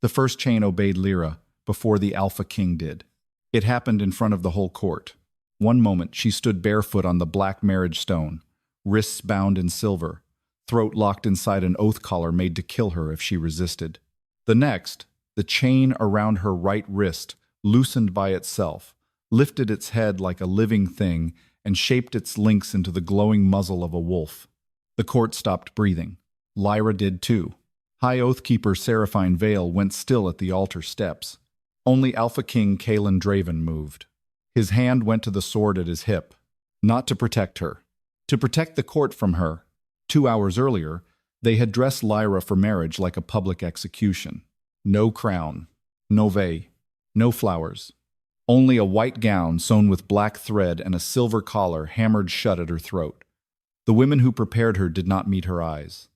The first chain obeyed Lyra before the Alpha King did. It happened in front of the whole court. One moment she stood barefoot on the black marriage stone, wrists bound in silver, throat locked inside an oath collar made to kill her if she resisted. The next, the chain around her right wrist loosened by itself, lifted its head like a living thing, and shaped its links into the glowing muzzle of a wolf. The court stopped breathing. Lyra did too. High Oathkeeper Seraphine Veil went still at the altar steps. Only Alpha King Caelan Draven moved. His hand went to the sword at his hip. Not to protect her. To protect the court from her. 2 hours earlier, they had dressed Lyra for marriage like a public execution. No crown, no veil, no flowers. Only a white gown sewn with black thread and a silver collar hammered shut at her throat. The women who prepared her did not meet her eyes.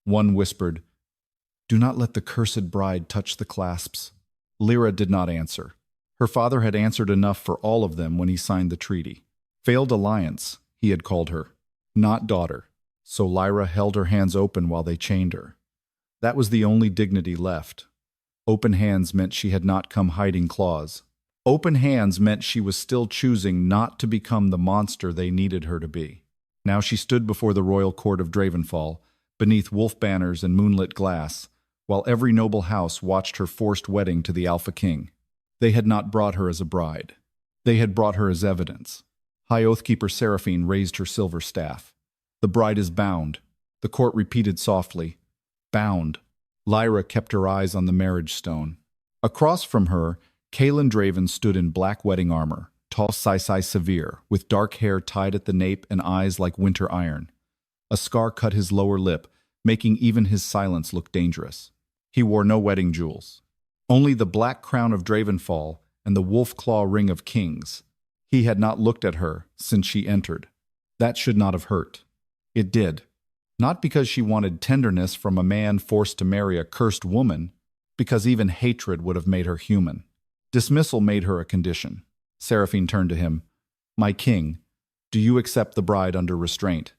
One whispered, "Do not let the cursed bride touch the clasps." Lyra did not answer. Her father had answered enough for all of them when he signed the treaty. Failed alliance, he had called her, not daughter. So Lyra held her hands open while they chained her. That was the only dignity left. Open hands meant she had not come hiding claws. Open hands meant she was still choosing not to become the monster they needed her to be. Now she stood before the royal court of Dravenfall, beneath wolf banners and moonlit glass, while every noble house watched her forced wedding to the Alpha King. They had not brought her as a bride. They had brought her as evidence. High Oathkeeper Seraphine raised her silver staff. "The bride is bound," the court repeated softly. "Bound." Lyra kept her eyes on the marriage stone. Across from her, Caelan Draven stood in black wedding armor, tall, severe, with dark hair tied at the nape and eyes like winter iron. A scar cut his lower lip, making even his silence look dangerous. He wore no wedding jewels. Only the black crown of Dravenfall and the wolf claw ring of kings. He had not looked at her since she entered. That should not have hurt. It did. Not because she wanted tenderness from a man forced to marry a cursed woman, because even hatred would have made her human. Dismissal made her a condition. Seraphine turned to him. "My king, do you accept the bride under restraint?"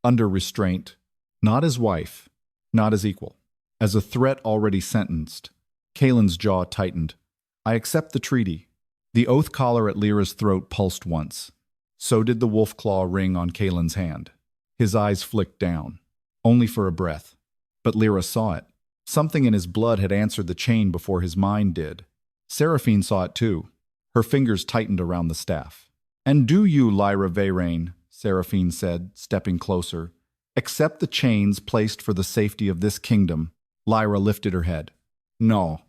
Under restraint. Not as wife, not as equal. As a threat already sentenced. Caelan's jaw tightened. "I accept the treaty." The oath collar at Lyra's throat pulsed once. So did the wolf claw ring on Caelan's hand. His eyes flicked down. Only for a breath. But Lyra saw it. Something in his blood had answered the chain before his mind did. Seraphine saw it too. Her fingers tightened around the staff. "And do you, Lyra Veyrane," Seraphine said, stepping closer, "accept the chains placed for the safety of this kingdom?" Lyra lifted her head. "No."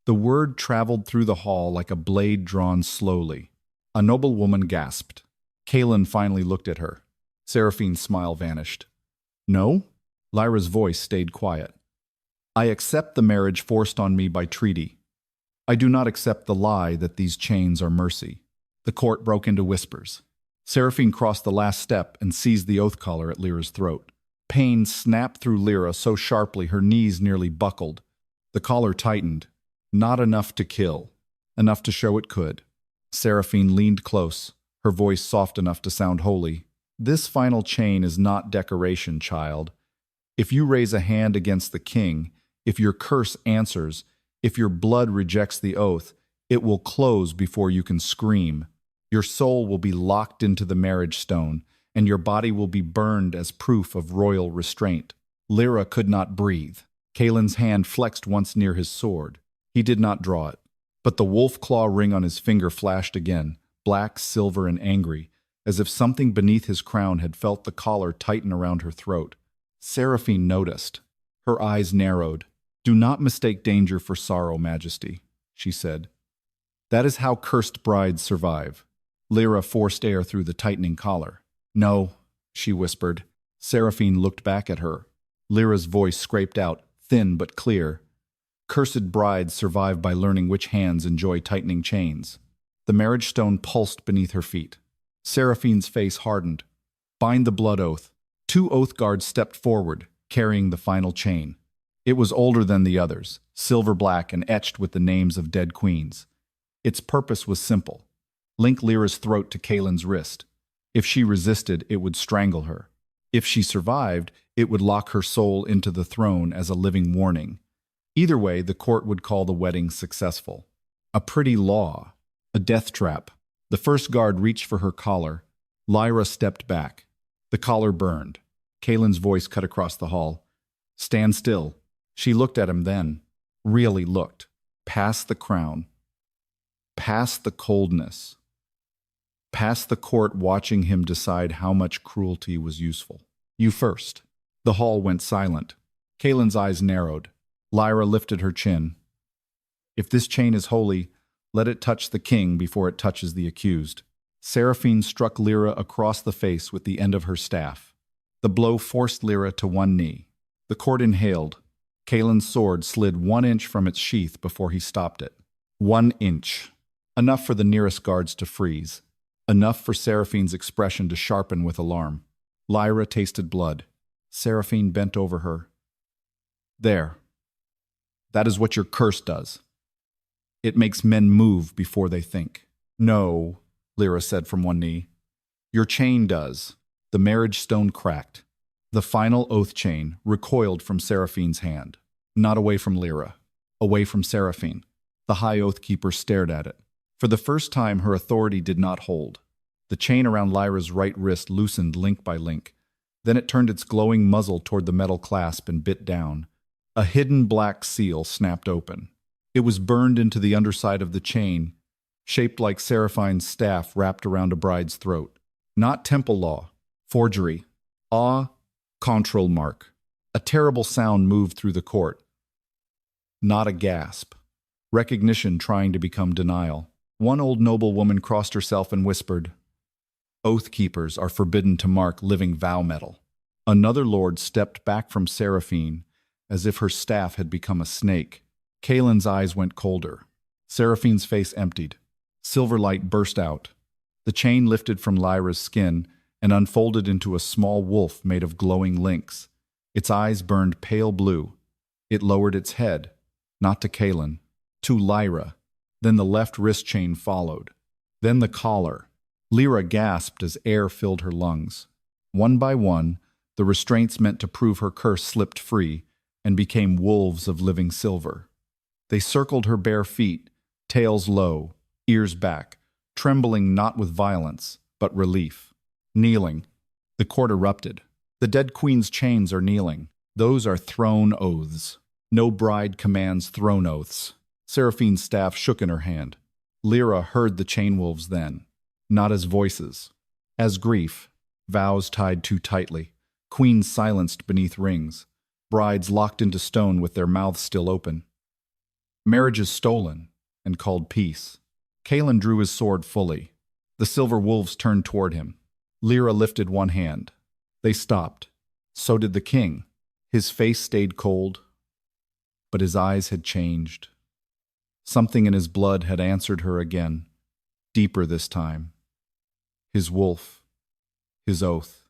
The word traveled through the hall like a blade drawn slowly. A noble woman gasped. Caelan finally looked at her. Seraphine's smile vanished. "No?" Lyra's voice stayed quiet. "I accept the marriage forced on me by treaty. I do not accept the lie that these chains are mercy." The court broke into whispers. Seraphine crossed the last step and seized the oath collar at Lyra's throat. Pain snapped through Lyra so sharply her knees nearly buckled. The collar tightened. Not enough to kill. Enough to show it could. Seraphine leaned close, her voice soft enough to sound holy. "This final chain is not decoration, child. If you raise a hand against the king, if your curse answers, if your blood rejects the oath, it will close before you can scream. Your soul will be locked into the marriage stone, and your body will be burned as proof of royal restraint." Lyra could not breathe. Caelan's hand flexed once near his sword. He did not draw it. But the wolf claw ring on his finger flashed again, black, silver, and angry, as if something beneath his crown had felt the collar tighten around her throat. Seraphine noticed. Her eyes narrowed. "Do not mistake danger for sorrow, Majesty," she said. "That is how cursed brides survive." Lyra forced air through the tightening collar. "No," she whispered. Seraphine looked back at her. Lyra's voice scraped out, thin but clear. "Cursed brides survive by learning which hands enjoy tightening chains." The marriage stone pulsed beneath her feet. Seraphine's face hardened. "Bind the blood oath." 2 oath guards stepped forward, carrying the final chain. It was older than the others, silver black and etched with the names of dead queens. Its purpose was simple. Link Lyra's throat to Caelan's wrist. If she resisted, it would strangle her. If she survived, it would lock her soul into the throne as a living warning. Either way, the court would call the wedding successful. A pretty law. A death trap. The first guard reached for her collar. Lyra stepped back. The collar burned. Caelan's voice cut across the hall. "Stand still." She looked at him then. Really looked. Past the crown. Past the coldness. Past the court watching him decide how much cruelty was useful. "You first." The hall went silent. Caelan's eyes narrowed. Lyra lifted her chin. "If this chain is holy, let it touch the king before it touches the accused." Seraphine struck Lyra across the face with the end of her staff. The blow forced Lyra to one knee. The court inhaled. Caelan's sword slid 1 inch from its sheath before he stopped it. 1 inch. Enough for the nearest guards to freeze. Enough for Seraphine's expression to sharpen with alarm. Lyra tasted blood. Seraphine bent over her. "There. That is what your curse does. It makes men move before they think." "No," Lyra said from one knee. "Your chain does." The marriage stone cracked. The final oath chain recoiled from Seraphine's hand. Not away from Lyra. Away from Seraphine. The high oath keeper stared at it. For the first time, her authority did not hold. The chain around Lyra's right wrist loosened link by link. Then it turned its glowing muzzle toward the metal clasp and bit down. A hidden black seal snapped open. It was burned into the underside of the chain, shaped like Seraphine's staff wrapped around a bride's throat. Not temple law. Forgery. Control mark. A terrible sound moved through the court. Not a gasp. Recognition trying to become denial. One old noblewoman crossed herself and whispered, "Oath keepers are forbidden to mark living vow metal." Another lord stepped back from Seraphine, as if her staff had become a snake. Caelan's eyes went colder. Seraphine's face emptied. Silver light burst out. The chain lifted from Lyra's skin and unfolded into a small wolf made of glowing links. Its eyes burned pale blue. It lowered its head, not to Caelan, to Lyra. Then the left wrist chain followed. Then the collar. Lyra gasped as air filled her lungs. One by one, the restraints meant to prove her curse slipped free and became wolves of living silver. They circled her bare feet, tails low, ears back, trembling not with violence, but relief. Kneeling. The court erupted. The dead queen's chains are kneeling. Those are throne oaths. No bride commands throne oaths. Seraphine's staff shook in her hand. Lyra heard the chain wolves then, not as voices, as grief, vows tied too tightly, queens silenced beneath rings, brides locked into stone with their mouths still open. Marriages stolen and called peace. Caelan drew his sword fully. The silver wolves turned toward him. Lyra lifted one hand. They stopped. So did the king. His face stayed cold, but his eyes had changed. Something in his blood had answered her again, deeper this time. His wolf, his oath,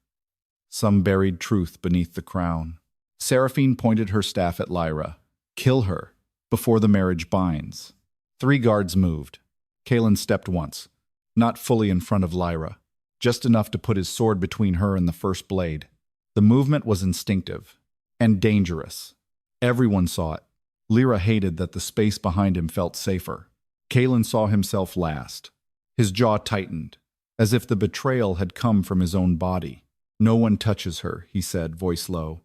some buried truth beneath the crown. Seraphine pointed her staff at Lyra. "Kill her, before the marriage binds." 3 guards moved. Caelan stepped once, not fully in front of Lyra, just enough to put his sword between her and the first blade. The movement was instinctive and dangerous. Everyone saw it. Lyra hated that the space behind him felt safer. Caelan saw himself last. His jaw tightened, as if the betrayal had come from his own body. "No one touches her," he said, voice low,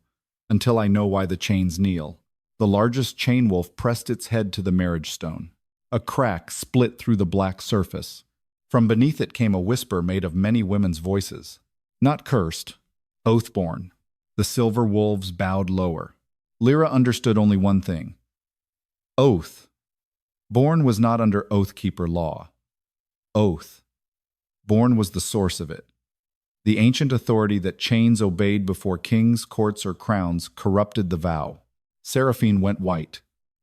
"until I know why the chains kneel." The largest chain wolf pressed its head to the marriage stone. A crack split through the black surface. From beneath it came a whisper made of many women's voices. Not cursed, oath-born. The silver wolves bowed lower. Lyra understood only one thing. Oath. Born was not under Oathkeeper law. Oath. Born was the source of it. The ancient authority that chains obeyed before kings, courts, or crowns corrupted the vow. Seraphine went white.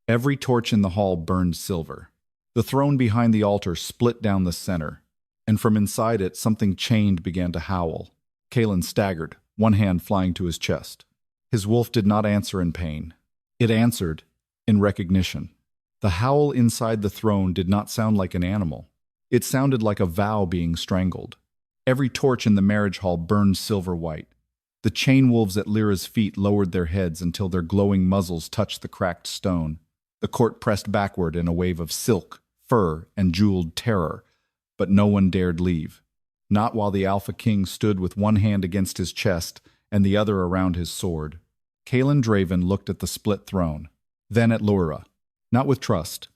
Every torch in the hall burned silver. The throne behind the altar split down the center, and from inside it something chained began to howl. Caelan staggered, one hand flying to his chest. His wolf did not answer in pain. It answered in recognition. The howl inside the throne did not sound like an animal. It sounded like a vow being strangled. Every torch in the marriage hall burned silver white. The chain wolves at Lyra's feet lowered their heads until their glowing muzzles touched the cracked stone. The court pressed backward in a wave of silk, fur, and jeweled terror, but no one dared leave. Not while the Alpha King stood with one hand against his chest and the other around his sword. Caelan Draven looked at the split throne, then at Lyra. Not with trust,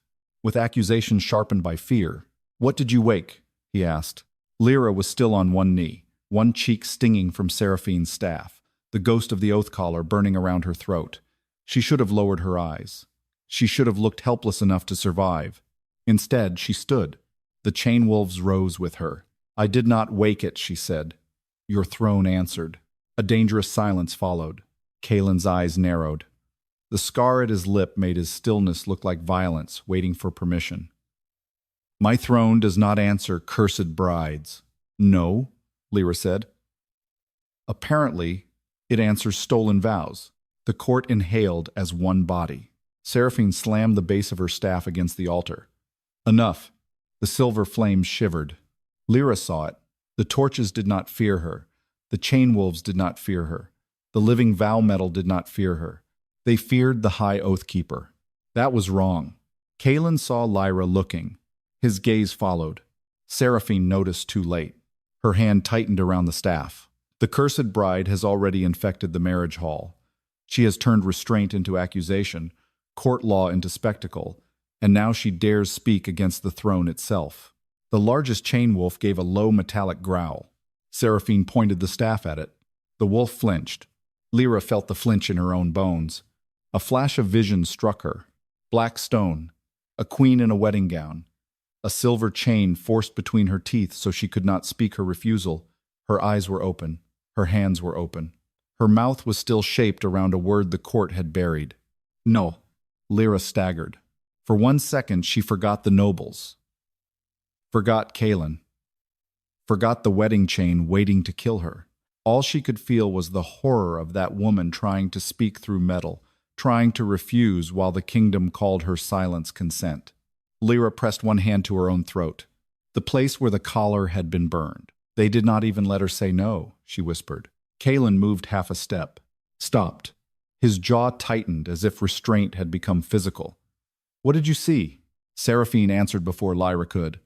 with accusation sharpened by fear. "What did you wake?" he asked. Lyra was still on one knee, one cheek stinging from Seraphine's staff, the ghost of the oath collar burning around her throat. She should have lowered her eyes. She should have looked helpless enough to survive. Instead, she stood. The chain wolves rose with her. "I did not wake it," she said. "Your throne answered." A dangerous silence followed. Caelan's eyes narrowed. The scar at his lip made his stillness look like violence, waiting for permission. "My throne does not answer cursed brides." "No," Lyra said. "Apparently, it answers stolen vows." The court inhaled as one body. Seraphine slammed the base of her staff against the altar. "Enough." The silver flames shivered. Lyra saw it. The torches did not fear her. The chain wolves did not fear her. The living vow metal did not fear her. They feared the High Oath Keeper. That was wrong. Caelan saw Lyra looking. His gaze followed. Seraphine noticed too late. Her hand tightened around the staff. The cursed bride has already infected the marriage hall. She has turned restraint into accusation, court law into spectacle, and now she dares speak against the throne itself. The largest chain wolf gave a low metallic growl. Seraphine pointed the staff at it. The wolf flinched. Lyra felt the flinch in her own bones. A flash of vision struck her. Black stone, a queen in a wedding gown, a silver chain forced between her teeth so she could not speak her refusal. Her eyes were open. Her hands were open. Her mouth was still shaped around a word the court had buried. "No." Lyra staggered. For 1 second she forgot the nobles. Forgot Caelan. Forgot the wedding chain waiting to kill her. All she could feel was the horror of that woman trying to speak through metal, trying to refuse while the kingdom called her silence consent. Lyra pressed one hand to her own throat, the place where the collar had been burned. "They did not even let her say no," she whispered. Caelan moved half a step, stopped. His jaw tightened as if restraint had become physical. "What did you see?" Seraphine answered before Lyra could.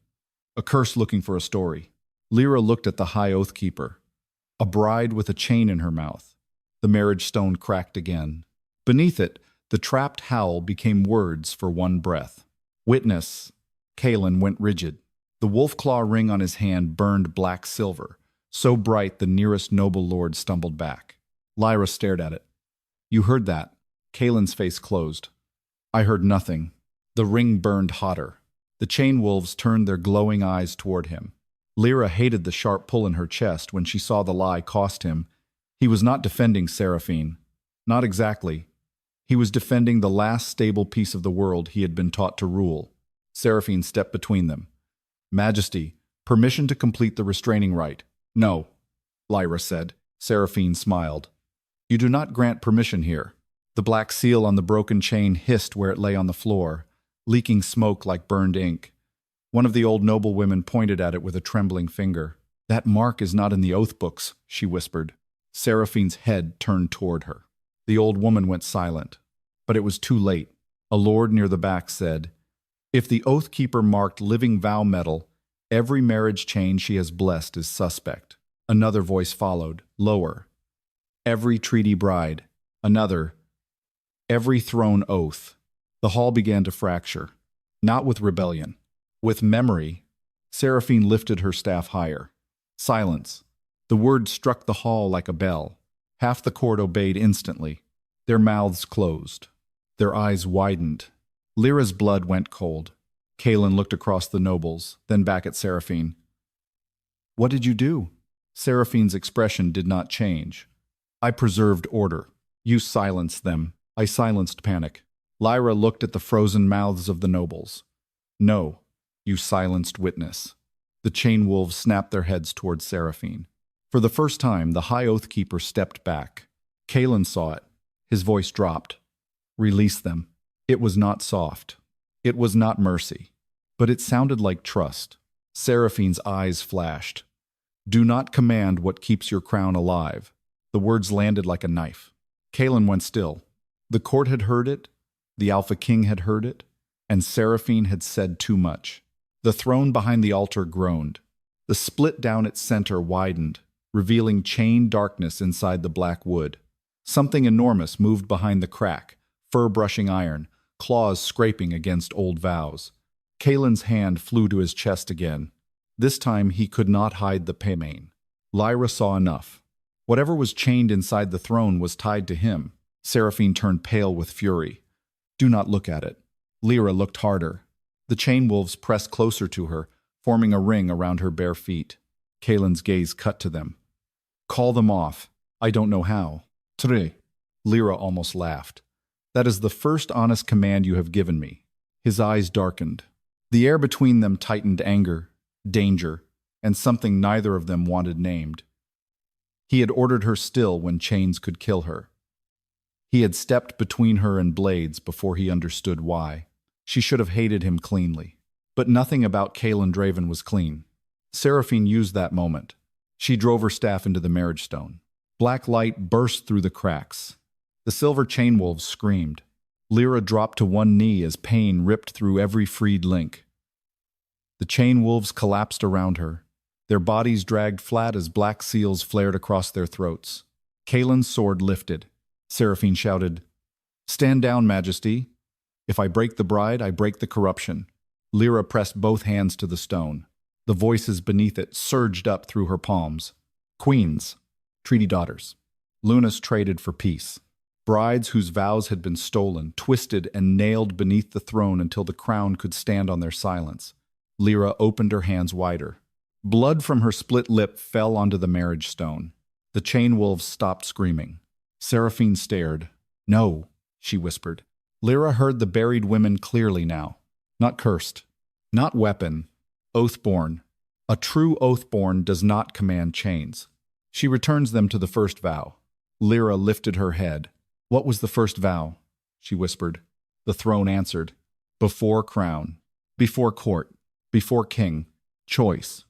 "A curse looking for a story." Lyra looked at the High Oath Keeper. A bride with a chain in her mouth. The marriage stone cracked again. Beneath it, the trapped howl became words for one breath. "Witness." Caelan went rigid. The wolf claw ring on his hand burned black silver, so bright the nearest noble lord stumbled back. Lyra stared at it. "You heard that?" Caelan's face closed. "I heard nothing." The ring burned hotter. The chain wolves turned their glowing eyes toward him. Lyra hated the sharp pull in her chest when she saw the lie cost him. He was not defending Seraphine. Not exactly. He was defending the last stable piece of the world he had been taught to rule. Seraphine stepped between them. "Majesty, permission to complete the restraining rite." "No," Lyra said. Seraphine smiled. "You do not grant permission here." The black seal on the broken chain hissed where it lay on the floor, leaking smoke like burned ink. One of the old noblewomen pointed at it with a trembling finger. "That mark is not in the oath books," she whispered. Seraphine's head turned toward her. The old woman went silent. But it was too late. A lord near the back said, "If the oath keeper marked living vow metal, every marriage chain she has blessed is suspect." Another voice followed, lower. "Every treaty bride." Another, "Every throne oath." The hall began to fracture. Not with rebellion. With memory. Seraphine lifted her staff higher. Silence. The word struck the hall like a bell. Half the court obeyed instantly. Their mouths closed. Their eyes widened. Lyra's blood went cold. Caelan looked across the nobles, then back at Seraphine. "What did you do?" Seraphine's expression did not change. "I preserved order. You silenced them. I silenced panic." Lyra looked at the frozen mouths of the nobles. "No, you silenced witness." The chain wolves snapped their heads towards Seraphine. For the first time, the High Oath Keeper stepped back. Caelan saw it. His voice dropped. "Release them." It was not soft. It was not mercy. But it sounded like trust. Seraphine's eyes flashed. "Do not command what keeps your crown alive." The words landed like a knife. Caelan went still. The court had heard it, The Alpha King had heard it, and Seraphine had said too much. The throne behind the altar groaned. The split down its center widened, revealing chained darkness inside the black wood. Something enormous moved behind the crack, fur-brushing iron, claws scraping against old vows. Caelan's hand flew to his chest again. This time he could not hide the pain. Lyra saw enough. Whatever was chained inside the throne was tied to him. Seraphine turned pale with fury. "Do not look at it." Lyra looked harder. The chain wolves pressed closer to her, forming a ring around her bare feet. Caelan's gaze cut to them. "Call them off. I don't know how." "Tre." Lyra almost laughed. "That is the first honest command you have given me." His eyes darkened. The air between them tightened anger, danger, and something neither of them wanted named. He had ordered her still when chains could kill her. He had stepped between her and blades before he understood why. She should have hated him cleanly. But nothing about Caelan Draven was clean. Seraphine used that moment. She drove her staff into the marriage stone. Black light burst through the cracks. The silver chain wolves screamed. Lyra dropped to one knee as pain ripped through every freed link. The chain wolves collapsed around her. Their bodies dragged flat as black seals flared across their throats. Caelan's sword lifted. Seraphine shouted, "Stand down, Majesty. If I break the bride, I break the corruption." Lyra pressed both hands to the stone. The voices beneath it surged up through her palms. Queens, treaty daughters. Lunas traded for peace. Brides whose vows had been stolen, twisted and nailed beneath the throne until the crown could stand on their silence. Lyra opened her hands wider. Blood from her split lip fell onto the marriage stone. The chain wolves stopped screaming. Seraphine stared. "No," she whispered. Lyra heard the buried women clearly now. Not cursed. Not weapon. Oathborn. A true oathborn does not command chains. She returns them to the first vow. Lyra lifted her head. "What was the first vow?" she whispered. The throne answered. "Before crown. Before court. Before king. Choice."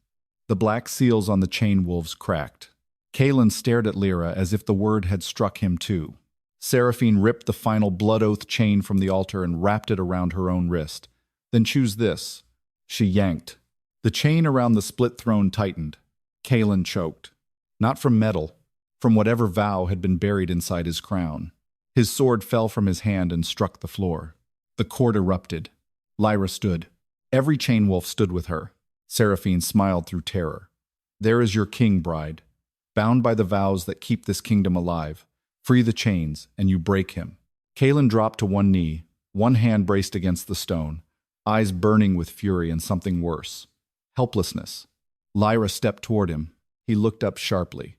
The black seals on the chain wolves cracked. Caelan stared at Lyra as if the word had struck him too. Seraphine ripped the final blood oath chain from the altar and wrapped it around her own wrist. "Then choose this." She yanked. The chain around the split throne tightened. Caelan choked. Not from metal, from whatever vow had been buried inside his crown. His sword fell from his hand and struck the floor. The court erupted. Lyra stood. Every chain wolf stood with her. Seraphine smiled through terror. "There is your king, bride. Bound by the vows that keep this kingdom alive. Free the chains, and you break him." Caelan dropped to one knee, one hand braced against the stone, eyes burning with fury and something worse. Helplessness. Lyra stepped toward him. He looked up sharply.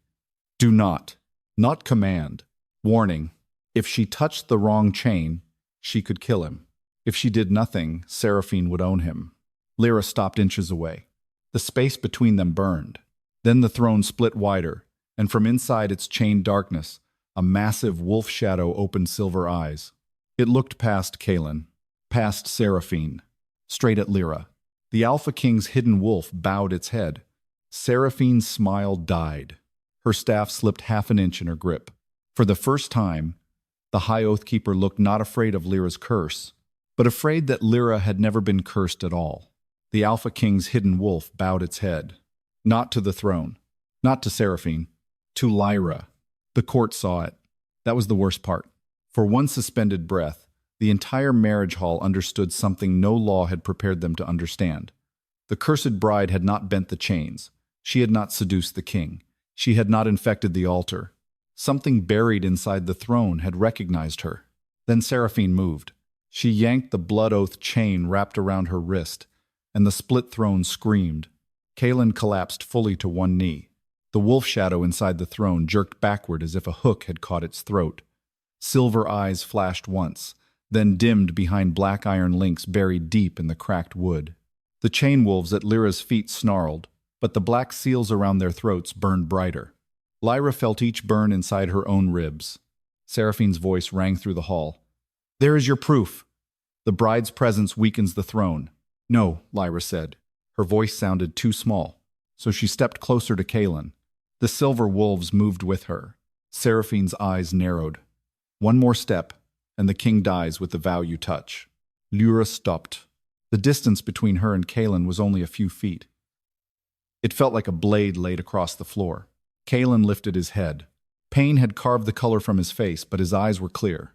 "Do not. Not command. Warning. If she touched the wrong chain, she could kill him. If she did nothing, Seraphine would own him." Lyra stopped inches away. The space between them burned. Then the throne split wider, and from inside its chained darkness, a massive wolf shadow opened silver eyes. It looked past Caelan, past Seraphine, straight at Lyra. The Alpha King's hidden wolf bowed its head. Seraphine's smile died. Her staff slipped half an inch in her grip. For the first time, the High Oathkeeper looked not afraid of Lyra's curse, but afraid that Lyra had never been cursed at all. The Alpha King's hidden wolf bowed its head. Not to the throne, not to Seraphine, to Lyra. The court saw it. That was the worst part. For one suspended breath, the entire marriage hall understood something no law had prepared them to understand. The cursed bride had not bent the chains. She had not seduced the king. She had not infected the altar. Something buried inside the throne had recognized her. Then Seraphine moved. She yanked the blood oath chain wrapped around her wrist, and the split throne screamed. Caelan collapsed fully to one knee. The wolf shadow inside the throne jerked backward as if a hook had caught its throat. Silver eyes flashed once, then dimmed behind black iron links buried deep in the cracked wood. The chain wolves at Lyra's feet snarled, but the black seals around their throats burned brighter. Lyra felt each burn inside her own ribs. Seraphine's voice rang through the hall. "There is your proof. The bride's presence weakens the throne." "No," Lyra said. Her voice sounded too small, so she stepped closer to Caelan. The silver wolves moved with her. Seraphine's eyes narrowed. "One more step, and the king dies with the vow you touch. Lyra stopped. The distance between her and Caelan was only a few feet. It felt like a blade laid across the floor. Caelan lifted his head. Pain had carved the color from his face, but his eyes were clear.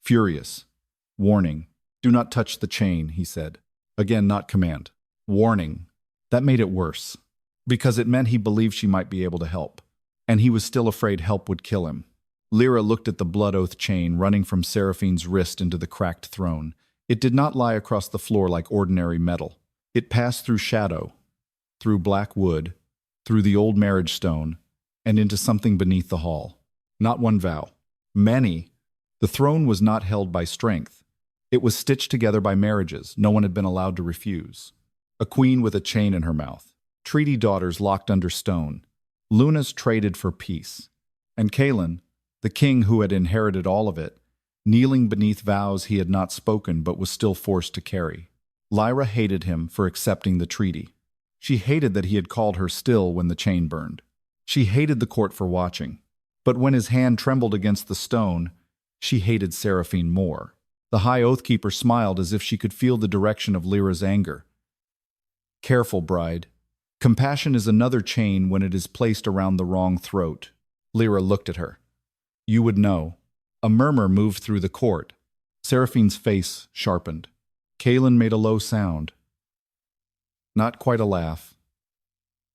Furious. Warning. Do not touch the chain, he said. Again, not command. Warning. That made it worse, because it meant he believed she might be able to help, and he was still afraid help would kill him. Lyra looked at the blood oath chain running from Seraphine's wrist into the cracked throne. It did not lie across the floor like ordinary metal. It passed through shadow, through black wood, through the old marriage stone, and into something beneath the hall. Not one vow. Many. The throne was not held by strength. It was stitched together by marriages no one had been allowed to refuse. A queen with a chain in her mouth. Treaty daughters locked under stone. Lunas traded for peace. And Caelan, the king who had inherited all of it, kneeling beneath vows he had not spoken but was still forced to carry. Lyra hated him for accepting the treaty. She hated that he had called her still when the chain burned. She hated the court for watching. But when his hand trembled against the stone, she hated Seraphine more. The High Oathkeeper smiled as if she could feel the direction of Lyra's anger. Careful, bride. Compassion is another chain when it is placed around the wrong throat. Lyra looked at her. You would know. A murmur moved through the court. Seraphine's face sharpened. Caelan made a low sound. Not quite a laugh.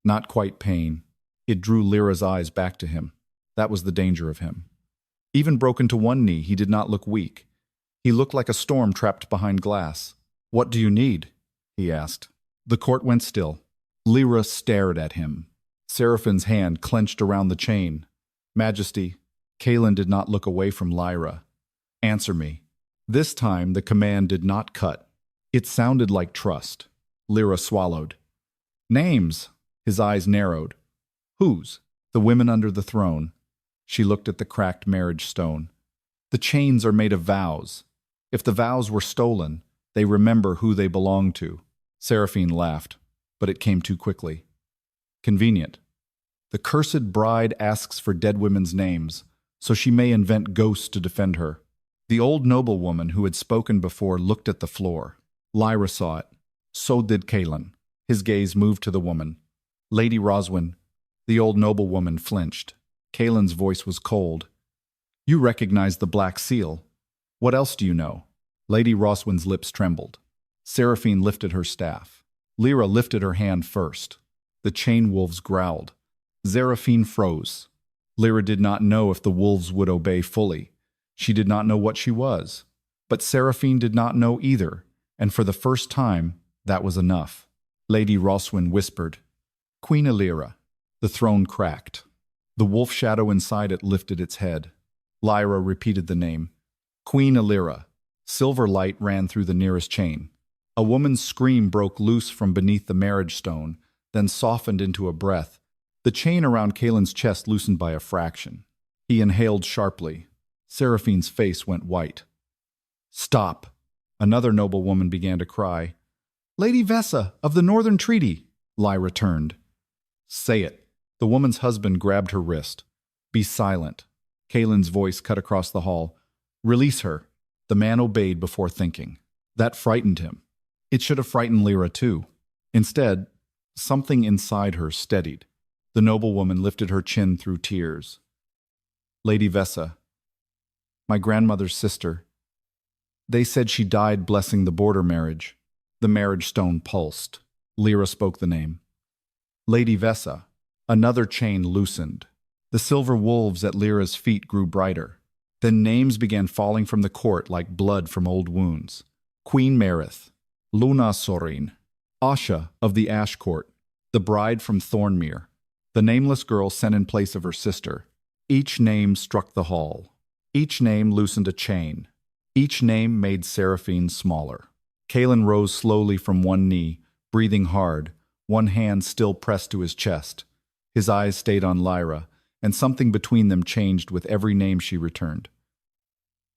Not quite pain. It drew Lyra's eyes back to him. That was the danger of him. Even broken to one knee, he did not look weak. He looked like a storm trapped behind glass. What do you need? He asked. The court went still. Lyra stared at him. Seraphine's hand clenched around the chain. Majesty, Caelan did not look away from Lyra. Answer me. This time the command did not cut. It sounded like trust. Lyra swallowed. Names. His eyes narrowed. Whose? The women under the throne. She looked at the cracked marriage stone. The chains are made of vows. If the vows were stolen, they remember who they belong to. Seraphine laughed, but it came too quickly. Convenient. The cursed bride asks for dead women's names, so she may invent ghosts to defend her. The old noblewoman who had spoken before looked at the floor. Lyra saw it. So did Caelan. His gaze moved to the woman. Lady Roswyn. The old noblewoman flinched. Caelan's voice was cold. You recognize the Black Seal. What else do you know? Lady Roswyn's lips trembled. Seraphine lifted her staff. Lyra lifted her hand first. The chain wolves growled. Seraphine froze. Lyra did not know if the wolves would obey fully. She did not know what she was. But Seraphine did not know either, and for the first time, that was enough. Lady Roswyn whispered, Queen Lyra. The throne cracked. The wolf shadow inside it lifted its head. Lyra repeated the name. Queen Lyra. Silver light ran through the nearest chain. A woman's scream broke loose from beneath the marriage stone, then softened into a breath. The chain around Caelan's chest loosened by a fraction. He inhaled sharply. Seraphine's face went white. Stop! Another noblewoman began to cry. Lady Vessa, of the Northern Treaty! Lyra turned. Say it. The woman's husband grabbed her wrist. Be silent. Caelan's voice cut across the hall. Release her. The man obeyed before thinking. That frightened him. It should have frightened Lyra too. Instead, something inside her steadied. The noblewoman lifted her chin through tears. Lady Vessa, my grandmother's sister. They said she died blessing the border marriage. The marriage stone pulsed. Lyra spoke the name. Lady Vessa. Another chain loosened. The silver wolves at Lyra's feet grew brighter. Then names began falling from the court like blood from old wounds. Queen Marith, Luna Sorin, Asha of the Ash Court, the bride from Thornmere, the nameless girl sent in place of her sister. Each name struck the hall. Each name loosened a chain. Each name made Seraphine smaller. Caelan rose slowly from one knee, breathing hard, one hand still pressed to his chest. His eyes stayed on Lyra, and something between them changed with every name she returned.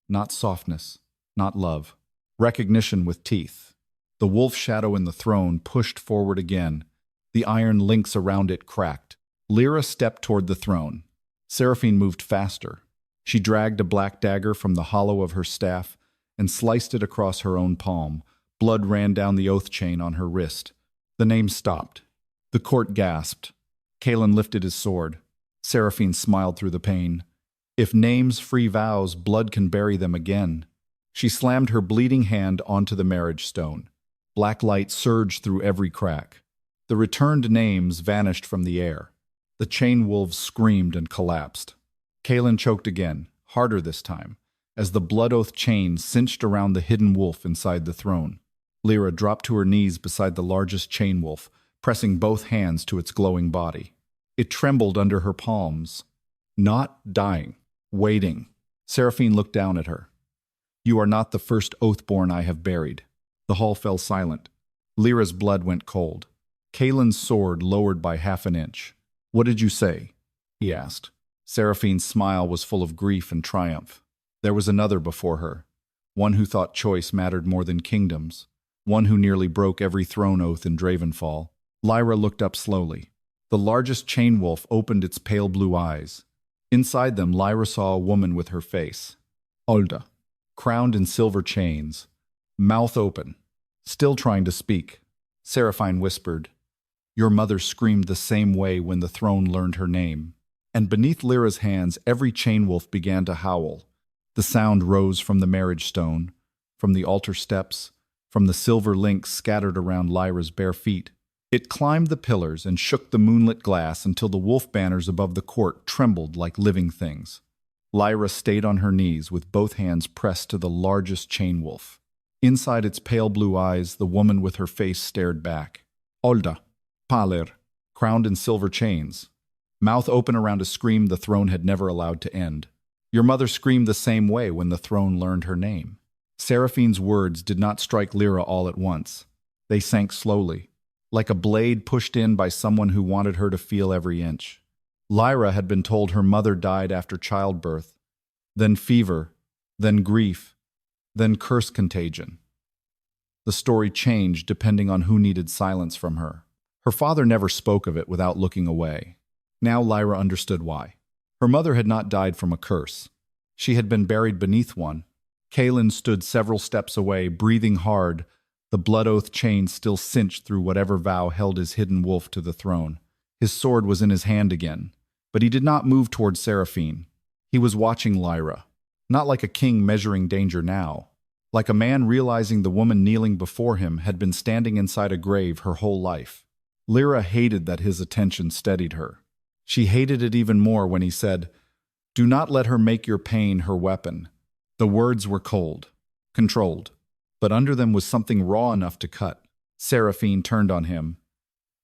Not softness, not love. Recognition with teeth. The wolf shadow in the throne pushed forward again. The iron links around it cracked. Lyra stepped toward the throne. Seraphine moved faster. She dragged a black dagger from the hollow of her staff and sliced it across her own palm. Blood ran down the oath chain on her wrist. The name stopped. The court gasped. Caelan lifted his sword. Seraphine smiled through the pain. If names free vows, blood can bury them again. She slammed her bleeding hand onto the marriage stone. Black light surged through every crack. The returned names vanished from the air. The chain wolves screamed and collapsed. Caelan choked again, harder this time, as the blood oath chain cinched around the hidden wolf inside the throne. Lyra dropped to her knees beside the largest chain wolf, pressing both hands to its glowing body. It trembled under her palms. Not dying. Waiting. Seraphine looked down at her. You are not the first oathborn I have buried. The hall fell silent. Lyra's blood went cold. Caelan's sword lowered by half an inch. What did you say? He asked. Seraphine's smile was full of grief and triumph. There was another before her, one who thought choice mattered more than kingdoms, one who nearly broke every throne oath in Dravenfall. Lyra looked up slowly. The largest chain wolf opened its pale blue eyes. Inside them, Lyra saw a woman with her face. Olda, crowned in silver chains, mouth open, still trying to speak. Seraphine whispered, Your mother screamed the same way when the throne learned her name. And beneath Lyra's hands, every chain wolf began to howl. The sound rose from the marriage stone, from the altar steps, from the silver links scattered around Lyra's bare feet. It climbed the pillars and shook the moonlit glass until the wolf banners above the court trembled like living things. Lyra stayed on her knees with both hands pressed to the largest chain wolf. Inside its pale blue eyes, the woman with her face stared back. Olda, paler, crowned in silver chains. Mouth open around a scream the throne had never allowed to end. Your mother screamed the same way when the throne learned her name. Seraphine's words did not strike Lyra all at once. They sank slowly, like a blade pushed in by someone who wanted her to feel every inch. Lyra had been told her mother died after childbirth, then fever, then grief, then curse contagion. The story changed depending on who needed silence from her. Her father never spoke of it without looking away. Now Lyra understood why. Her mother had not died from a curse. She had been buried beneath one. Caelan stood several steps away, breathing hard, the blood oath chain still cinched through whatever vow held his hidden wolf to the throne. His sword was in his hand again, but he did not move toward Seraphine. He was watching Lyra, not like a king measuring danger now, like a man realizing the woman kneeling before him had been standing inside a grave her whole life. Lyra hated that his attention steadied her. She hated it even more when he said, Do not let her make your pain her weapon. The words were cold, controlled, but under them was something raw enough to cut. Seraphine turned on him.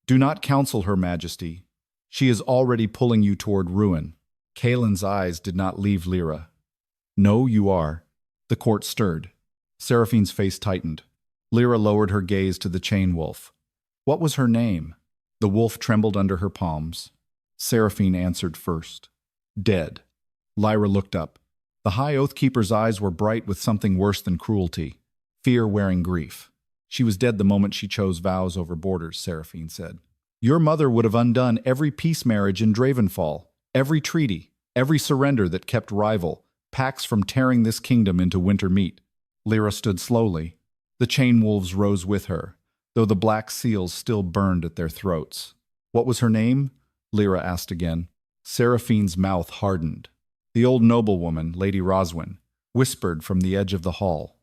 Do not counsel her, Majesty. She is already pulling you toward ruin. Caelan's eyes did not leave Lyra. No, you are. The court stirred. Seraphine's face tightened. Lyra lowered her gaze to the chain wolf. What was her name? The wolf trembled under her palms. Seraphine answered first. Dead. Lyra looked up. The High Oathkeeper's eyes were bright with something worse than cruelty. Fear wearing grief. She was dead the moment she chose vows over borders, Seraphine said. Your mother would have undone every peace marriage in Dravenfall, every treaty, every surrender that kept rival, pacts from tearing this kingdom into winter meat. Lyra stood slowly. The chain wolves rose with her, though the black seals still burned at their throats. What was her name? Lyra asked again. Seraphine's mouth hardened. The old noblewoman, Lady Roswyn, whispered from the edge of the hall.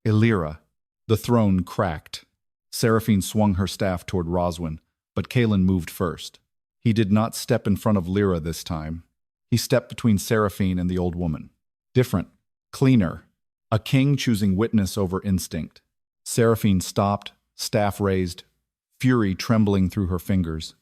Lyra. The throne cracked. Seraphine swung her staff toward Roswyn, but Caelan moved first. He did not step in front of Lyra this time. He stepped between Seraphine and the old woman. Different. Cleaner. A king choosing witness over instinct. Seraphine stopped, staff raised, fury trembling through her fingers.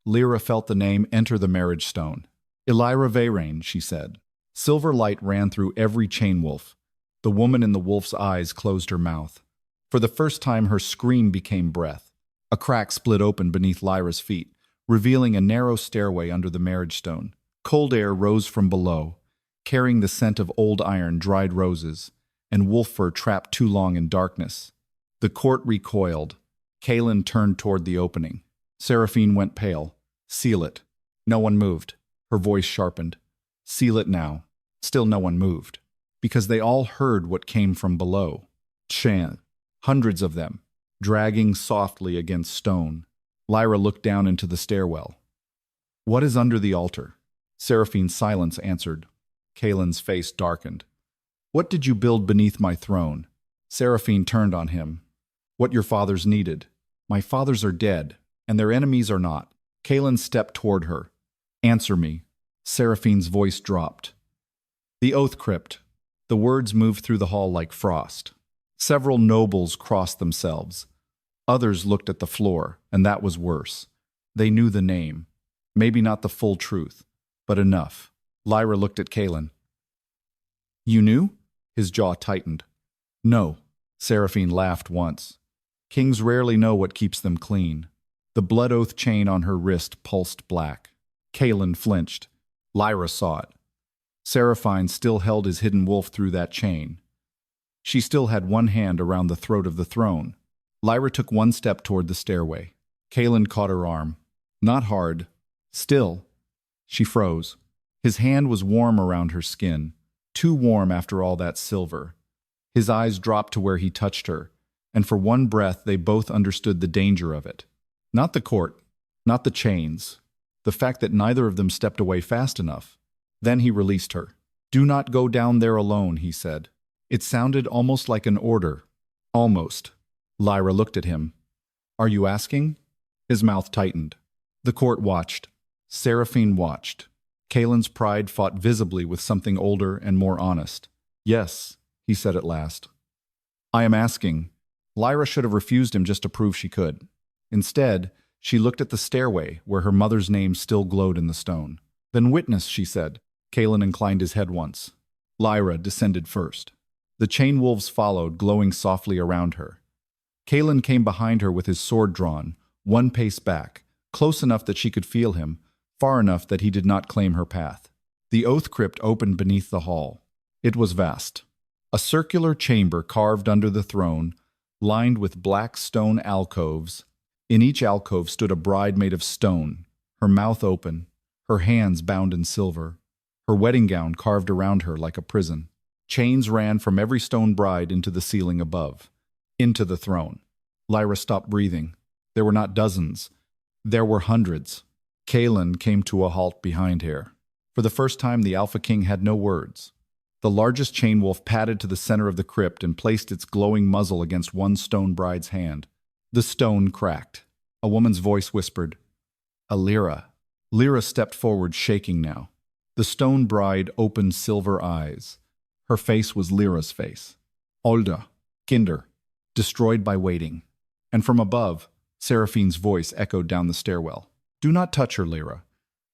Lyra felt the name enter the marriage stone. Lyra Veyrane, she said. Silver light ran through every chain wolf. The woman in the wolf's eyes closed her mouth. For the first time, her scream became breath. A crack split open beneath Lyra's feet, revealing a narrow stairway under the marriage stone. Cold air rose from below, carrying the scent of old iron, dried roses, and wolf fur trapped too long in darkness. The court recoiled. Caelan turned toward the opening. Seraphine went pale. Seal it. No one moved. Her voice sharpened. Seal it now. Still no one moved, because they all heard what came from below. Chant, hundreds of them, dragging softly against stone. Lyra looked down into the stairwell. What is under the altar? Seraphine's silence answered. Caelan's face darkened. What did you build beneath my throne? Seraphine turned on him. What your fathers needed. My fathers are dead, and their enemies are not. Caelan stepped toward her. Answer me. Seraphine's voice dropped. The oath crypt. The words moved through the hall like frost. Several nobles crossed themselves. Others looked at the floor, and that was worse. They knew the name. Maybe not the full truth, but enough. Lyra looked at Caelan. You knew? His jaw tightened. No. Seraphine laughed once. Kings rarely know what keeps them clean. The blood oath chain on her wrist pulsed black. Caelan flinched. Lyra saw it. Seraphine still held his hidden wolf through that chain. She still had one hand around the throat of the throne. Lyra took one step toward the stairway. Caelan caught her arm. Not hard. Still. She froze. His hand was warm around her skin. Too warm after all that silver. His eyes dropped to where he touched her, and for one breath they both understood the danger of it. Not the court, not the chains, the fact that neither of them stepped away fast enough. Then he released her. Do not go down there alone, he said. It sounded almost like an order. Almost. Lyra looked at him. Are you asking? His mouth tightened. The court watched. Seraphine watched. Caelan's pride fought visibly with something older and more honest. Yes, he said at last. I am asking. Lyra should have refused him just to prove she could. Instead, she looked at the stairway where her mother's name still glowed in the stone. Then witness, she said. Caelan inclined his head once. Lyra descended first. The chain wolves followed, glowing softly around her. Caelan came behind her with his sword drawn, one pace back, close enough that she could feel him, far enough that he did not claim her path. The oath crypt opened beneath the hall. It was vast. A circular chamber carved under the throne, lined with black stone alcoves. In each alcove stood a bride made of stone, her mouth open, her hands bound in silver, her wedding gown carved around her like a prison. Chains ran from every stone bride into the ceiling above, into the throne. Lyra stopped breathing. There were not dozens. There were hundreds. Caelan came to a halt behind her. For the first time, the Alpha King had no words. The largest chain wolf padded to the center of the crypt and placed its glowing muzzle against one stone bride's hand. The stone cracked. A woman's voice whispered, Lyra. Lyra stepped forward, shaking now. The stone bride opened silver eyes. Her face was Lyra's face. Olda, Kinder, destroyed by waiting. And from above, Seraphine's voice echoed down the stairwell. Do not touch her, Lyra.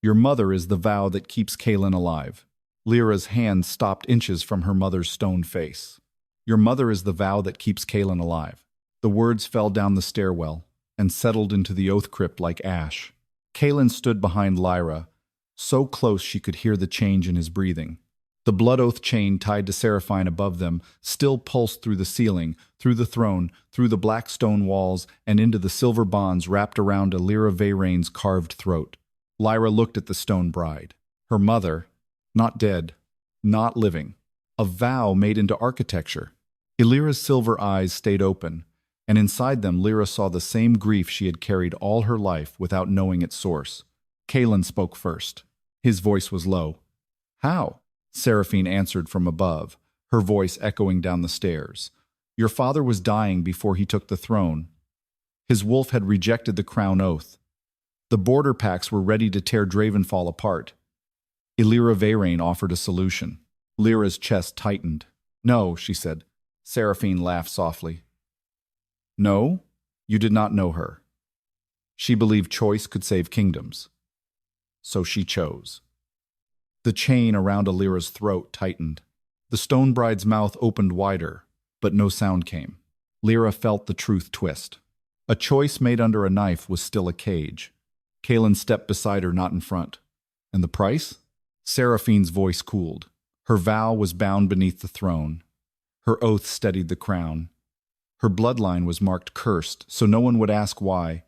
Your mother is the vow that keeps Caelan alive. Lyra's hand stopped inches from her mother's stone face. Your mother is the vow that keeps Caelan alive. The words fell down the stairwell and settled into the oath crypt like ash. Caelan stood behind Lyra, so close she could hear the change in his breathing. The blood oath chain tied to Seraphine above them still pulsed through the ceiling, through the throne, through the black stone walls, and into the silver bonds wrapped around Lyra Veyrane's carved throat. Lyra looked at the stone bride. Her mother, not dead, not living. A vow made into architecture. Lyra's silver eyes stayed open, and inside them Lyra saw the same grief she had carried all her life without knowing its source. Caelan spoke first. His voice was low. How? Seraphine answered from above, her voice echoing down the stairs. Your father was dying before he took the throne. His wolf had rejected the crown oath. The border pacts were ready to tear Dravenfall apart. Lyra Veyrane offered a solution. Lyra's chest tightened. No, she said. Seraphine laughed softly. No, you did not know her. She believed choice could save kingdoms. So she chose. The chain around Lyra's throat tightened. The stone bride's mouth opened wider, but no sound came. Lyra felt the truth twist. A choice made under a knife was still a cage. Caelan stepped beside her, not in front. And the price? Seraphine's voice cooled. Her vow was bound beneath the throne. Her oath steadied the crown. Her bloodline was marked cursed, so no one would ask why.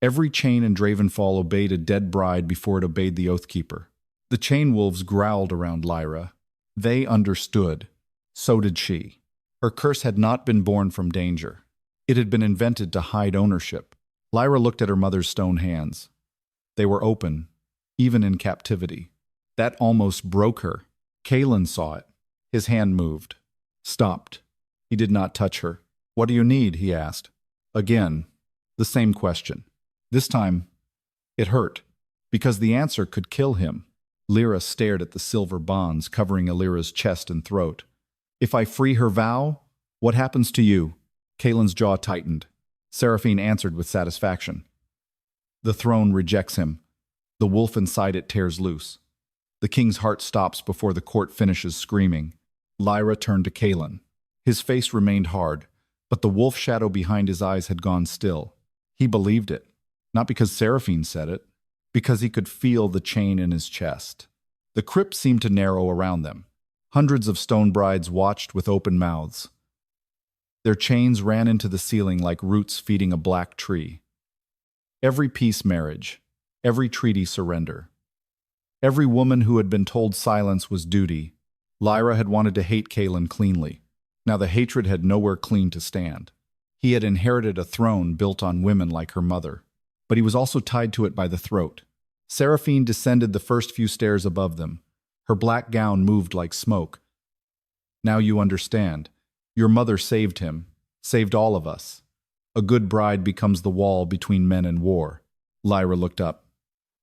Every chain in Dravenfall obeyed a dead bride before it obeyed the Oathkeeper. The chain wolves growled around Lyra. They understood. So did she. Her curse had not been born from danger. It had been invented to hide ownership. Lyra looked at her mother's stone hands. They were open, even in captivity. That almost broke her. Caelan saw it. His hand moved. Stopped. He did not touch her. "What do you need?" he asked. Again, the same question. This time, it hurt, because the answer could kill him. Lyra stared at the silver bonds covering Alira's chest and throat. "If I free her vow, what happens to you?" Caelan's jaw tightened. Seraphine answered with satisfaction. "The throne rejects him. The wolf inside it tears loose. The king's heart stops before the court finishes screaming." Lyra turned to Caelan. His face remained hard, but the wolf shadow behind his eyes had gone still. He believed it, not because Seraphine said it, because he could feel the chain in his chest. The crypt seemed to narrow around them. Hundreds of stone brides watched with open mouths. Their chains ran into the ceiling like roots feeding a black tree. Every peace marriage, every treaty surrender. Every woman who had been told silence was duty. Lyra had wanted to hate Caelan cleanly. Now the hatred had nowhere clean to stand. He had inherited a throne built on women like her mother, but he was also tied to it by the throat. Seraphine descended the first few stairs above them. Her black gown moved like smoke. "Now you understand. Your mother saved him, saved all of us. A good bride becomes the wall between men and war." Lyra looked up.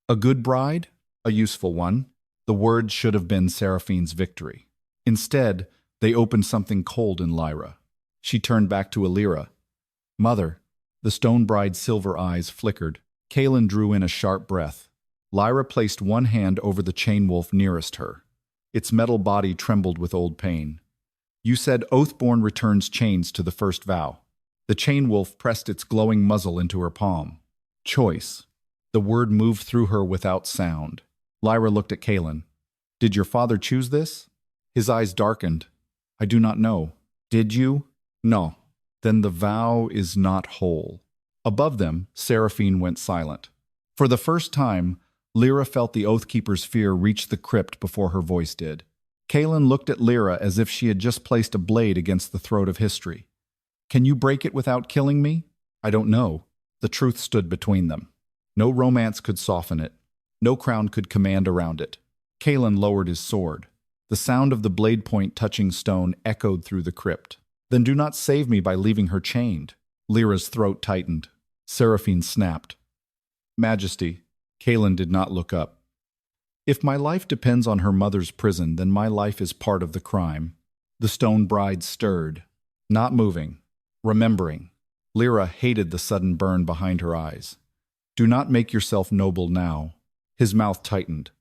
A good bride? A useful one. The word should have been Seraphine's victory. Instead, they opened something cold in Lyra. She turned back to Lyra. "Mother." The stone bride's silver eyes flickered. Caelan drew in a sharp breath. Lyra placed one hand over the chain wolf nearest her. Its metal body trembled with old pain. "You said Oathborn returns chains to the first vow." The chain wolf pressed its glowing muzzle into her palm. "Choice." The word moved through her without sound. Lyra looked at Caelan. "Did your father choose this?" His eyes darkened. "I do not know." "Did you?" "No." "Then the vow is not whole." Above them, Seraphine went silent. For the first time, Lyra felt the Oathkeeper's fear reach the crypt before her voice did. Caelan looked at Lyra as if she had just placed a blade against the throat of history. "Can you break it without killing me?" "I don't know." The truth stood between them. No romance could soften it. No crown could command around it. Caelan lowered his sword. The sound of the blade point touching stone echoed through the crypt. "Then do not save me by leaving her chained." Lyra's throat tightened. Seraphine snapped. "Majesty." Caelan did not look up. "If my life depends on her mother's prison, then my life is part of the crime." The stone bride stirred, not moving, remembering. Lyra hated the sudden burn behind her eyes. "Do not make yourself noble now." His mouth tightened.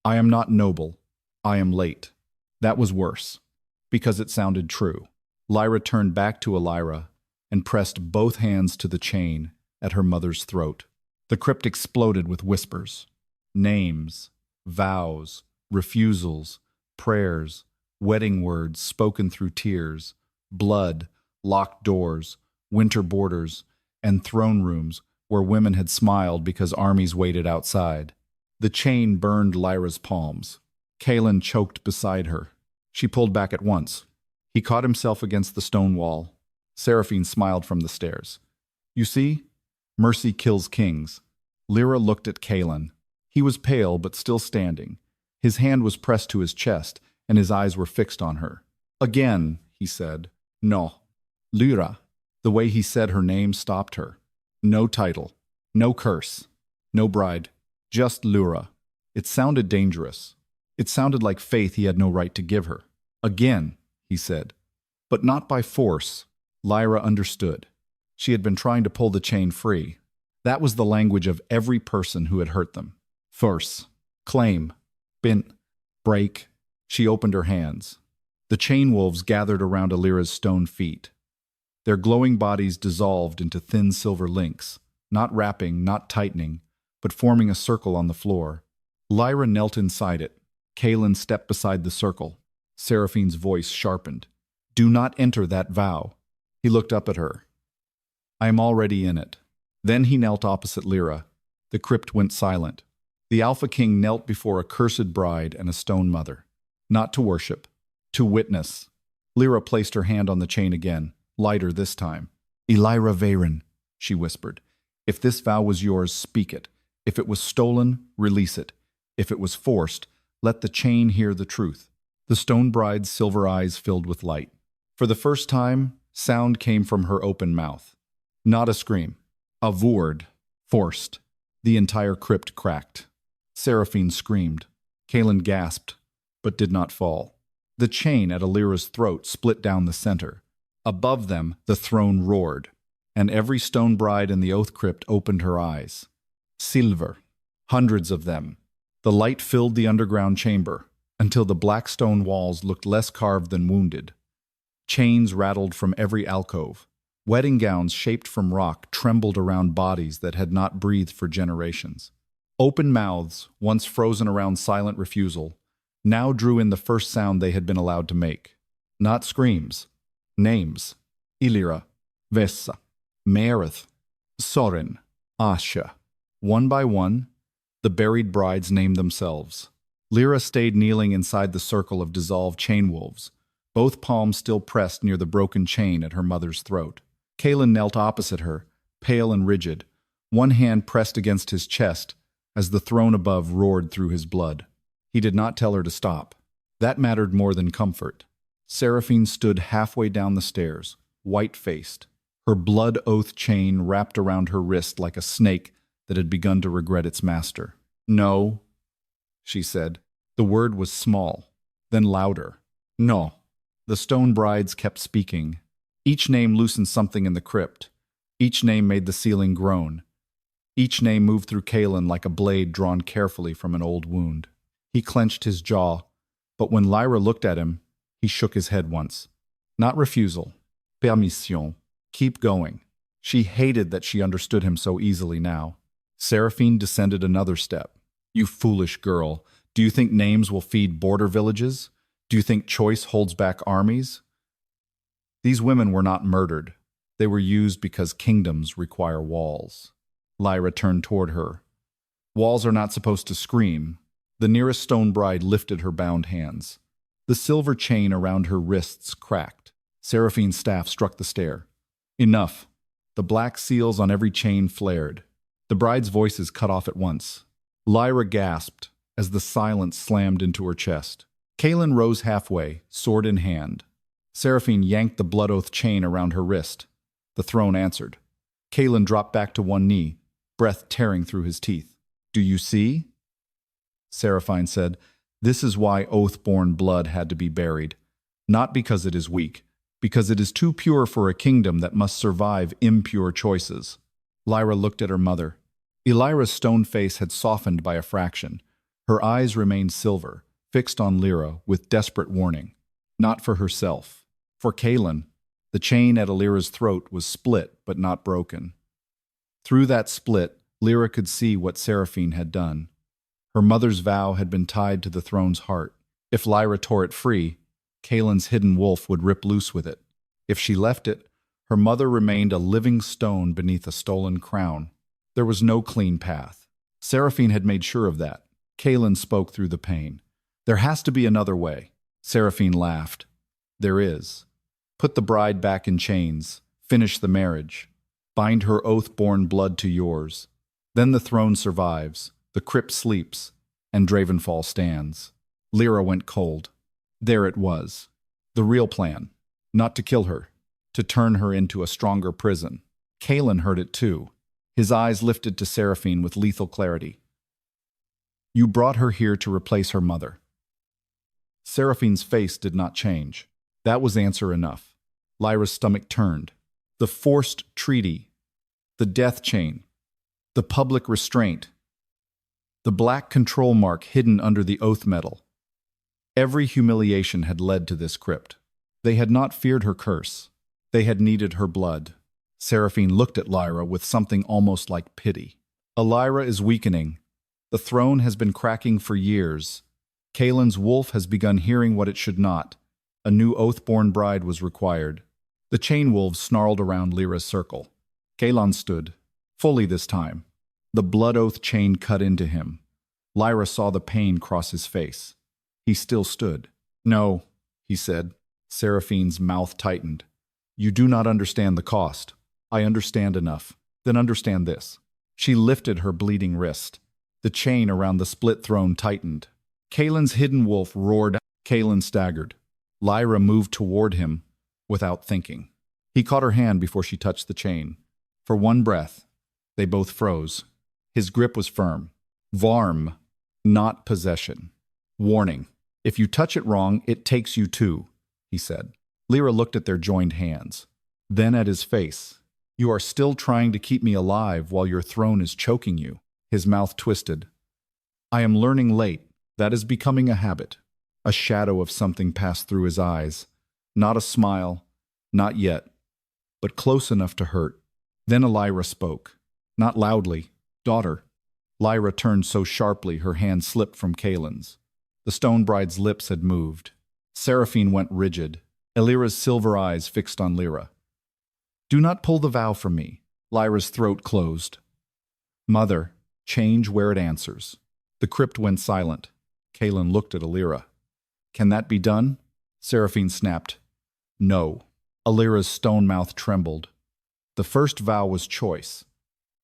"I am not noble. I am late." That was worse, because it sounded true. Lyra turned back to Lyra and pressed both hands to the chain at her mother's throat. The crypt exploded with whispers. Names, vows, refusals, prayers, wedding words spoken through tears, blood, locked doors, winter borders, and throne rooms where women had smiled because armies waited outside. The chain burned Lyra's palms. Caelan choked beside her. She pulled back at once. He caught himself against the stone wall. Seraphine smiled from the stairs. "You see? Mercy kills kings." Lyra looked at Caelan. He was pale but still standing. His hand was pressed to his chest, and his eyes were fixed on her. "Again," he said. "No." Lyra. The way he said her name stopped her. No title. No curse. No bride. Just Lyra. It sounded dangerous. It sounded like faith he had no right to give her. "Again," he said. "But not by force." Lyra understood. She had been trying to pull the chain free. That was the language of every person who had hurt them. Force. Claim. Bint. Break. She opened her hands. The chain wolves gathered around Lyra's stone feet. Their glowing bodies dissolved into thin silver links, not wrapping, not tightening, but forming a circle on the floor. Lyra knelt inside it. Caelan stepped beside the circle. Seraphine's voice sharpened. "Do not enter that vow." He looked up at her. "I am already in it." Then he knelt opposite Lyra. The crypt went silent. The Alpha King knelt before a cursed bride and a stone mother. Not to worship, to witness. Lyra placed her hand on the chain again, lighter this time. Lyra Veyrane, she whispered. If this vow was yours, speak it. If it was stolen, release it. If it was forced, let the chain hear the truth. The stone bride's silver eyes filled with light. For the first time, sound came from her open mouth. Not a scream. A word. Forced. The entire crypt cracked. Seraphine screamed. Caelan gasped, but did not fall. The chain at Lyra's throat split down the center. Above them, the throne roared, and every stone bride in the oath crypt opened her eyes. Silver. Hundreds of them. The light filled the underground chamber, until the black stone walls looked less carved than wounded. Chains rattled from every alcove. Wedding gowns shaped from rock trembled around bodies that had not breathed for generations. Open mouths, once frozen around silent refusal, now drew in the first sound they had been allowed to make. Not screams. Names. Lyra, Vessa, Meerith, Sorin, Asha. One by one, the buried brides named themselves. Lyra stayed kneeling inside the circle of dissolved chain wolves, both palms still pressed near the broken chain at her mother's throat. Caelan knelt opposite her, pale and rigid, one hand pressed against his chest as the throne above roared through his blood. He did not tell her to stop. That mattered more than comfort. Seraphine stood halfway down the stairs, white-faced, her blood oath chain wrapped around her wrist like a snake that had begun to regret its master. No, she said. The word was small, then louder. No. The stone brides kept speaking. Each name loosened something in the crypt. Each name made the ceiling groan. Each name moved through Caelan like a blade drawn carefully from an old wound. He clenched his jaw, but when Lyra looked at him, he shook his head once. Not refusal. Permission. Keep going. She hated that she understood him so easily now. Seraphine descended another step. You foolish girl. Do you think names will feed border villages? Do you think choice holds back armies? These women were not murdered. They were used because kingdoms require walls. Lyra turned toward her. Walls are not supposed to scream. The nearest stone bride lifted her bound hands. The silver chain around her wrists cracked. Seraphine's staff struck the stair. Enough. The black seals on every chain flared. The bride's voices cut off at once. Lyra gasped as the silence slammed into her chest. Caelan rose halfway, sword in hand. Seraphine yanked the blood oath chain around her wrist. The throne answered. Caelan dropped back to one knee, breath tearing through his teeth. Do you see? Seraphine said, This is why oath-born blood had to be buried. Not because it is weak, because it is too pure for a kingdom that must survive impure choices. Lyra looked at her mother. Lyra's stone face had softened by a fraction. Her eyes remained silver, fixed on Lyra with desperate warning. Not for herself. For Caelan, the chain at Lyra's throat was split but not broken. Through that split, Lyra could see what Seraphine had done. Her mother's vow had been tied to the throne's heart. If Lyra tore it free, Caelan's hidden wolf would rip loose with it. If she left it, her mother remained a living stone beneath a stolen crown. There was no clean path. Seraphine had made sure of that. Caelan spoke through the pain. There has to be another way. Seraphine laughed. There is. Put the bride back in chains. Finish the marriage. Bind her oath-born blood to yours. Then the throne survives, the crypt sleeps, and Dravenfall stands. Lyra went cold. There it was. The real plan. Not to kill her. To turn her into a stronger prison. Caelan heard it too. His eyes lifted to Seraphine with lethal clarity. You brought her here to replace her mother. Seraphine's face did not change. That was answer enough. Lyra's stomach turned. The forced treaty. The death chain. The public restraint. The black control mark hidden under the oath metal. Every humiliation had led to this crypt. They had not feared her curse. They had needed her blood. Seraphine looked at Lyra with something almost like pity. Lyra is weakening. The throne has been cracking for years. Caelan's wolf has begun hearing what it should not. A new oath-born bride was required. The chain wolves snarled around Lyra's circle. Caelan stood, fully this time. The blood oath chain cut into him. Lyra saw the pain cross his face. He still stood. No, he said. Seraphine's mouth tightened. You do not understand the cost. I understand enough. Then understand this. She lifted her bleeding wrist. The chain around the split throne tightened. Caelan's hidden wolf roared. Caelan staggered. Lyra moved toward him without thinking. He caught her hand before she touched the chain. For one breath, they both froze. His grip was firm. Varm, not possession. Warning. If you touch it wrong, it takes you too, he said. Lyra looked at their joined hands. Then at his face. You are still trying to keep me alive while your throne is choking you. His mouth twisted. I am learning late. That is becoming a habit. A shadow of something passed through his eyes. Not a smile. Not yet. But close enough to hurt. Then Lyra spoke. Not loudly. Daughter. Lyra turned so sharply her hand slipped from Caelan's. The stone bride's lips had moved. Seraphine went rigid. Lyra's silver eyes fixed on Lyra. Do not pull the vow from me. Lyra's throat closed. Mother, change where it answers. The crypt went silent. Caelan looked at Lyra. Can that be done? Seraphine snapped. No. Lyra's stone mouth trembled. The first vow was choice.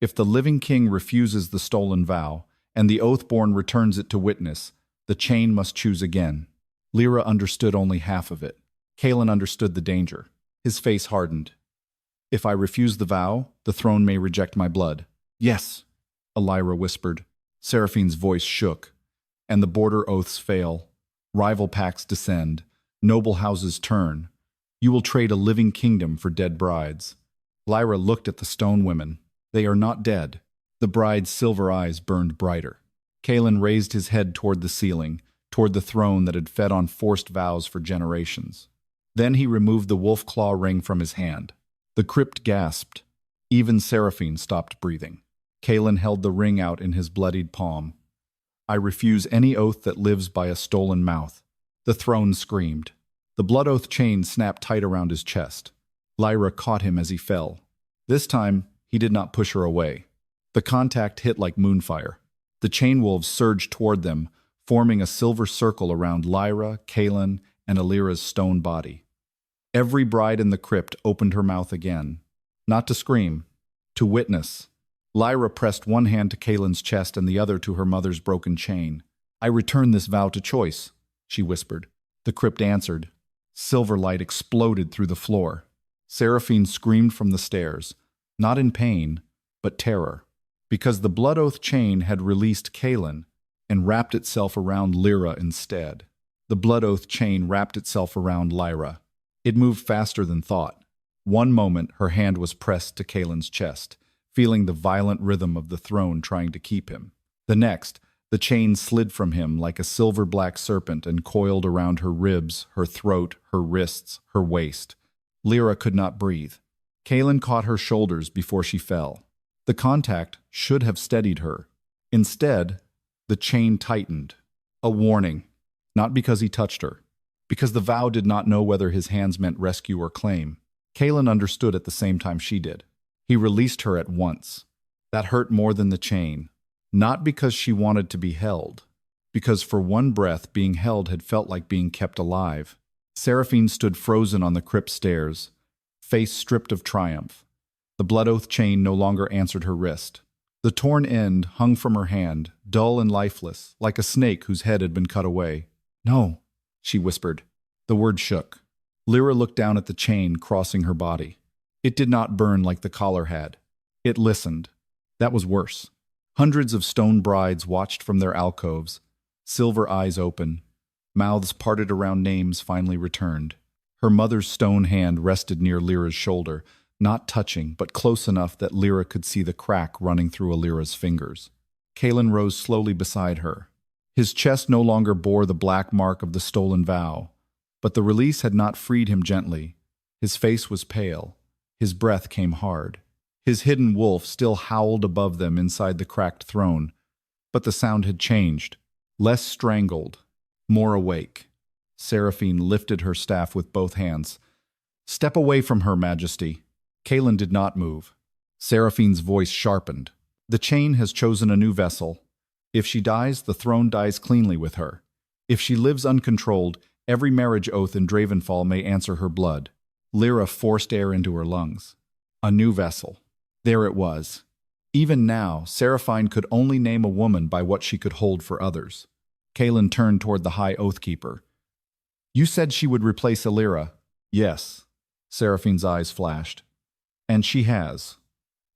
If the living king refuses the stolen vow, and the oathborn returns it to witness, the chain must choose again. Lyra understood only half of it. Caelan understood the danger. His face hardened. If I refuse the vow, the throne may reject my blood. Yes, Lyra whispered. Seraphine's voice shook. And the border oaths fail. Rival pacts descend. Noble houses turn. You will trade a living kingdom for dead brides. Lyra looked at the stone women. They are not dead. The bride's silver eyes burned brighter. Caelan raised his head toward the ceiling, toward the throne that had fed on forced vows for generations. Then he removed the wolf claw ring from his hand. The crypt gasped. Even Seraphine stopped breathing. Caelan held the ring out in his bloodied palm. I refuse any oath that lives by a stolen mouth. The throne screamed. The blood oath chain snapped tight around his chest. Lyra caught him as he fell. This time, he did not push her away. The contact hit like moonfire. The chain wolves surged toward them, forming a silver circle around Lyra, Caelan, and Lyra's stone body. Every bride in the crypt opened her mouth again. Not to scream, to witness. Lyra pressed one hand to Caelan's chest and the other to her mother's broken chain. I return this vow to choice, she whispered. The crypt answered. Silver light exploded through the floor. Seraphine screamed from the stairs, not in pain, but terror, because the blood oath chain had released Caelan and wrapped itself around Lyra instead. The blood oath chain wrapped itself around Lyra. It moved faster than thought. One moment, her hand was pressed to Caelan's chest, feeling the violent rhythm of the throne trying to keep him. The next, the chain slid from him like a silver-black serpent and coiled around her ribs, her throat, her wrists, her waist. Lyra could not breathe. Caelan caught her shoulders before she fell. The contact should have steadied her. Instead, the chain tightened. A warning. Not because he touched her. Because the vow did not know whether his hands meant rescue or claim. Caelan understood at the same time she did. He released her at once. That hurt more than the chain. Not because she wanted to be held. Because for one breath, being held had felt like being kept alive. Seraphine stood frozen on the crypt stairs, face stripped of triumph. The blood oath chain no longer answered her wrist. The torn end hung from her hand, dull and lifeless, like a snake whose head had been cut away. No, she whispered. The word shook. Lyra looked down at the chain crossing her body. It did not burn like the collar had. It listened. That was worse. Hundreds of stone brides watched from their alcoves, silver eyes open. Mouths parted around names finally returned. Her mother's stone hand rested near Lyra's shoulder, not touching, but close enough that Lyra could see the crack running through Lyra's fingers. Caelan rose slowly beside her. His chest no longer bore the black mark of the stolen vow, but the release had not freed him gently. His face was pale. His breath came hard. His hidden wolf still howled above them inside the cracked throne, but the sound had changed. Less strangled, more awake. Seraphine lifted her staff with both hands. Step away from her, Majesty. Caelan did not move. Seraphine's voice sharpened. The chain has chosen a new vessel. If she dies, the throne dies cleanly with her. If she lives uncontrolled, Every marriage oath in Dravenfall may answer her blood. Lyra forced air into her lungs. A new vessel. There it was. Even now, Seraphine could only name a woman by what she could hold for others. Caelan turned toward the High Oathkeeper. You said she would replace Lyra. Yes. Seraphine's eyes flashed. And she has.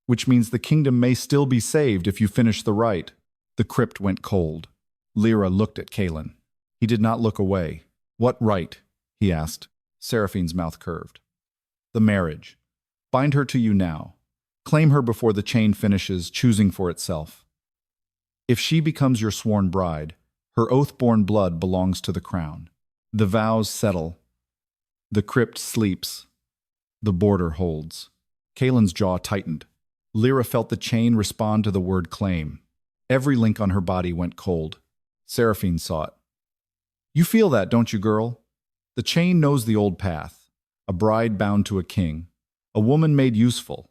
Which means the kingdom may still be saved if you finish the rite. The crypt went cold. Lyra looked at Caelan. He did not look away. What rite? He asked. Seraphine's mouth curved. The marriage. Bind her to you now. Claim her before the chain finishes, choosing for itself. If she becomes your sworn bride, her oath-born blood belongs to the crown. The vows settle. The crypt sleeps. The border holds. Caelan's jaw tightened. Lyra felt the chain respond to the word claim. Every link on her body went cold. Seraphine saw it. You feel that, don't you, girl? The chain knows the old path. A bride bound to a king. A woman made useful.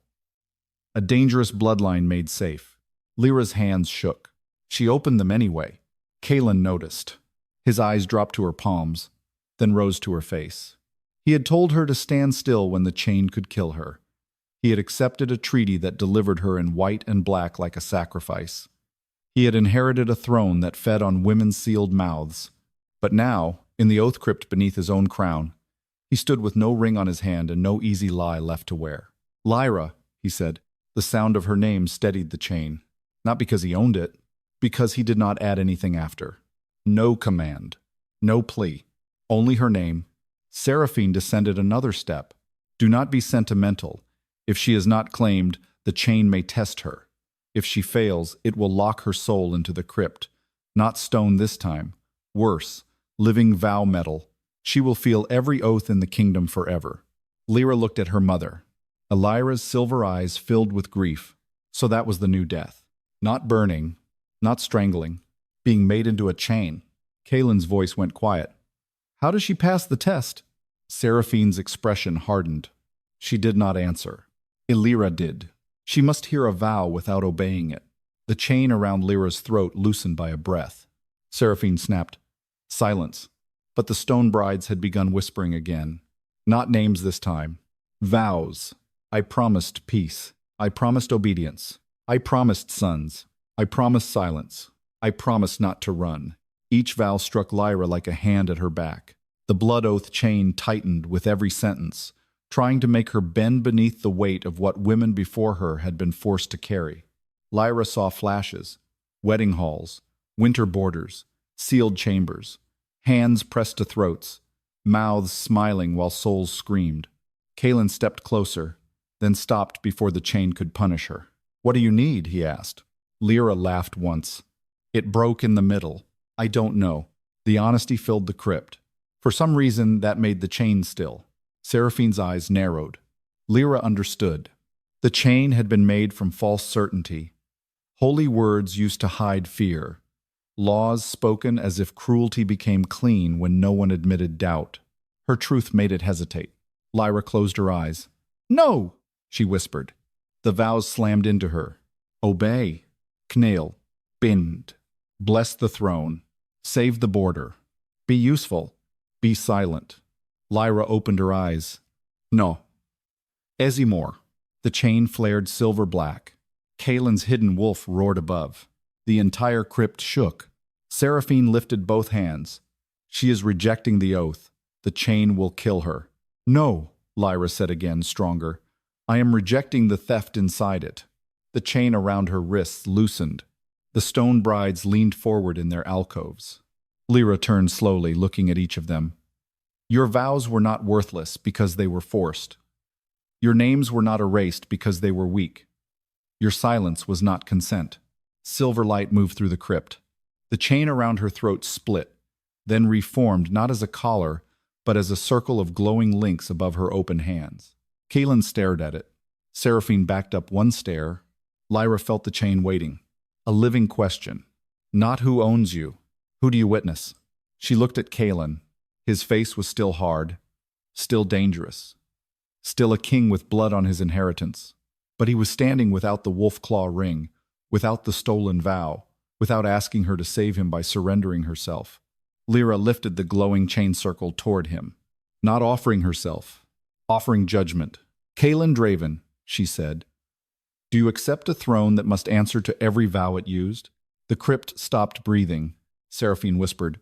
A dangerous bloodline made safe. Lyra's hands shook. She opened them anyway. Caelan noticed. His eyes dropped to her palms, then rose to her face. He had told her to stand still when the chain could kill her. He had accepted a treaty that delivered her in white and black like a sacrifice. He had inherited a throne that fed on women's sealed mouths. But now, in the oath crypt beneath his own crown, he stood with no ring on his hand and no easy lie left to wear. Lyra, he said. The sound of her name steadied the chain. Not because he owned it, because he did not add anything after. No command. No plea. Only her name. Seraphine descended another step. Do not be sentimental. If she is not claimed, the chain may test her. If she fails, it will lock her soul into the crypt. Not stone this time. Worse, living vow metal. She will feel every oath in the kingdom forever. Lyra looked at her mother. Lyra's silver eyes filled with grief. So that was the new death. Not burning, not strangling, being made into a chain. Caelan's voice went quiet. How does she pass the test? Seraphine's expression hardened. She did not answer. Lyra did. She must hear a vow without obeying it. The chain around Lyra's throat loosened by a breath. Seraphine snapped. Silence. But the stone brides had begun whispering again. Not names this time. Vows. I promised peace. I promised obedience. I promised sons. I promised silence. I promised not to run. Each vow struck Lyra like a hand at her back. The blood oath chain tightened with every sentence, trying to make her bend beneath the weight of what women before her had been forced to carry. Lyra saw flashes, wedding halls, winter borders, sealed chambers, hands pressed to throats, mouths smiling while souls screamed. Caelan stepped closer, then stopped before the chain could punish her. What do you need? He asked. Lyra laughed once. It broke in the middle. I don't know. The honesty filled the crypt. For some reason, that made the chain still. Seraphine's eyes narrowed. Lyra understood. The chain had been made from false certainty. Holy words used to hide fear. Laws spoken as if cruelty became clean when no one admitted doubt. Her truth made it hesitate. Lyra closed her eyes. No, she whispered. The vows slammed into her. Obey. Caelan. Bend. Bless the throne. Save the border. Be useful. Be silent. Lyra opened her eyes. No. Ezimor. The chain flared silver black. Caelan's hidden wolf roared above. The entire crypt shook. Seraphine lifted both hands. She is rejecting the oath. The chain will kill her. No, Lyra said again, stronger. I am rejecting the theft inside it. The chain around her wrists loosened. The stone brides leaned forward in their alcoves. Lyra turned slowly, looking at each of them. Your vows were not worthless because they were forced. Your names were not erased because they were weak. Your silence was not consent. Silver light moved through the crypt. The chain around her throat split, then reformed not as a collar, but as a circle of glowing links above her open hands. Caelan stared at it. Seraphine backed up one stare. Lyra felt the chain waiting. A living question. Not who owns you. Who do you witness? She looked at Caelan. His face was still hard, still dangerous, still a king with blood on his inheritance. But he was standing without the wolf claw ring, without the stolen vow, without asking her to save him by surrendering herself. Lyra lifted the glowing chain circle toward him, not offering herself, offering judgment. Caelan Draven, she said, do you accept a throne that must answer to every vow it used? The crypt stopped breathing. Seraphine whispered,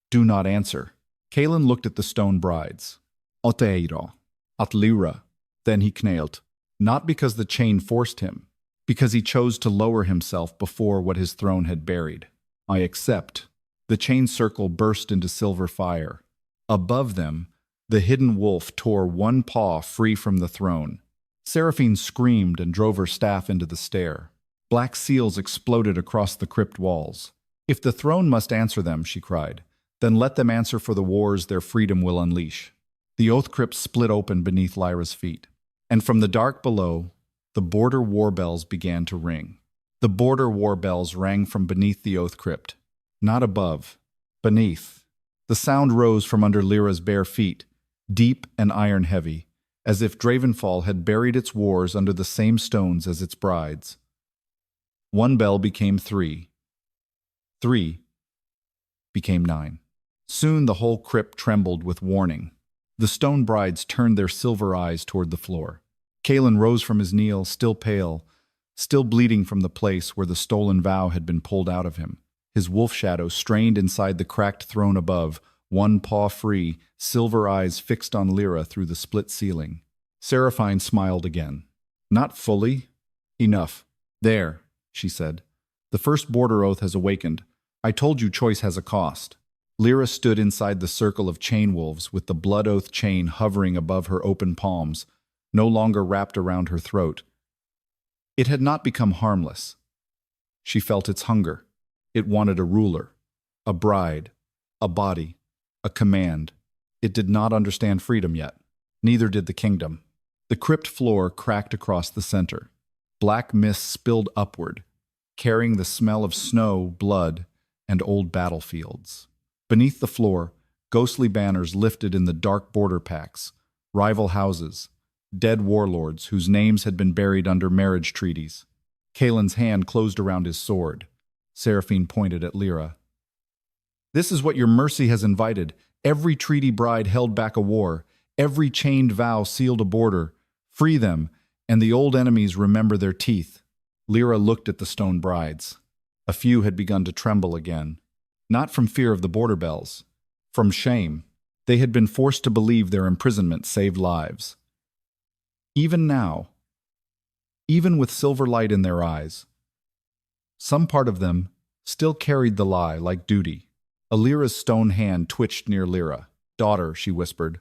do not answer. Caelan looked at the stone brides. Oteiro, at Lyra. Then he knelt, not because the chain forced him, because he chose to lower himself before what his throne had buried. I accept. The chain circle burst into silver fire. Above them, the hidden wolf tore one paw free from the throne. Seraphine screamed and drove her staff into the stair. Black seals exploded across the crypt walls. If the throne must answer them, she cried, then let them answer for the wars their freedom will unleash. The oath crypt split open beneath Lyra's feet, and from the dark below, the border war bells began to ring. The border war bells rang from beneath the oath crypt, not above, beneath. The sound rose from under Lyra's bare feet, deep and iron-heavy, as if Dravenfall had buried its wars under the same stones as its brides. One bell became 3. 3 became 9. Soon the whole crypt trembled with warning. The stone brides turned their silver eyes toward the floor. Caelan rose from his kneel, still pale, still bleeding from the place where the stolen vow had been pulled out of him. His wolf shadow strained inside the cracked throne above, one paw free, silver eyes fixed on Lyra through the split ceiling. Seraphine smiled again. Not fully. Enough. There, she said. The first border oath has awakened. I told you choice has a cost. Lyra stood inside the circle of chain wolves with the blood oath chain hovering above her open palms, no longer wrapped around her throat. It had not become harmless. She felt its hunger. It wanted a ruler, a bride, a body, a command. It did not understand freedom yet. Neither did the kingdom. The crypt floor cracked across the center. Black mist spilled upward, carrying the smell of snow, blood, and old battlefields. Beneath the floor, ghostly banners lifted in the dark border packs, rival houses, dead warlords whose names had been buried under marriage treaties. Caelan's hand closed around his sword. Seraphine pointed at Lyra. This is what your mercy has invited. Every treaty bride held back a war. Every chained vow sealed a border. Free them, and the old enemies remember their teeth. Lyra looked at the stone brides. A few had begun to tremble again. Not from fear of the border bells. From shame. They had been forced to believe their imprisonment saved lives. Even now, even with silver light in their eyes, some part of them still carried the lie like duty. Lyra's stone hand twitched near Lyra. Daughter, she whispered,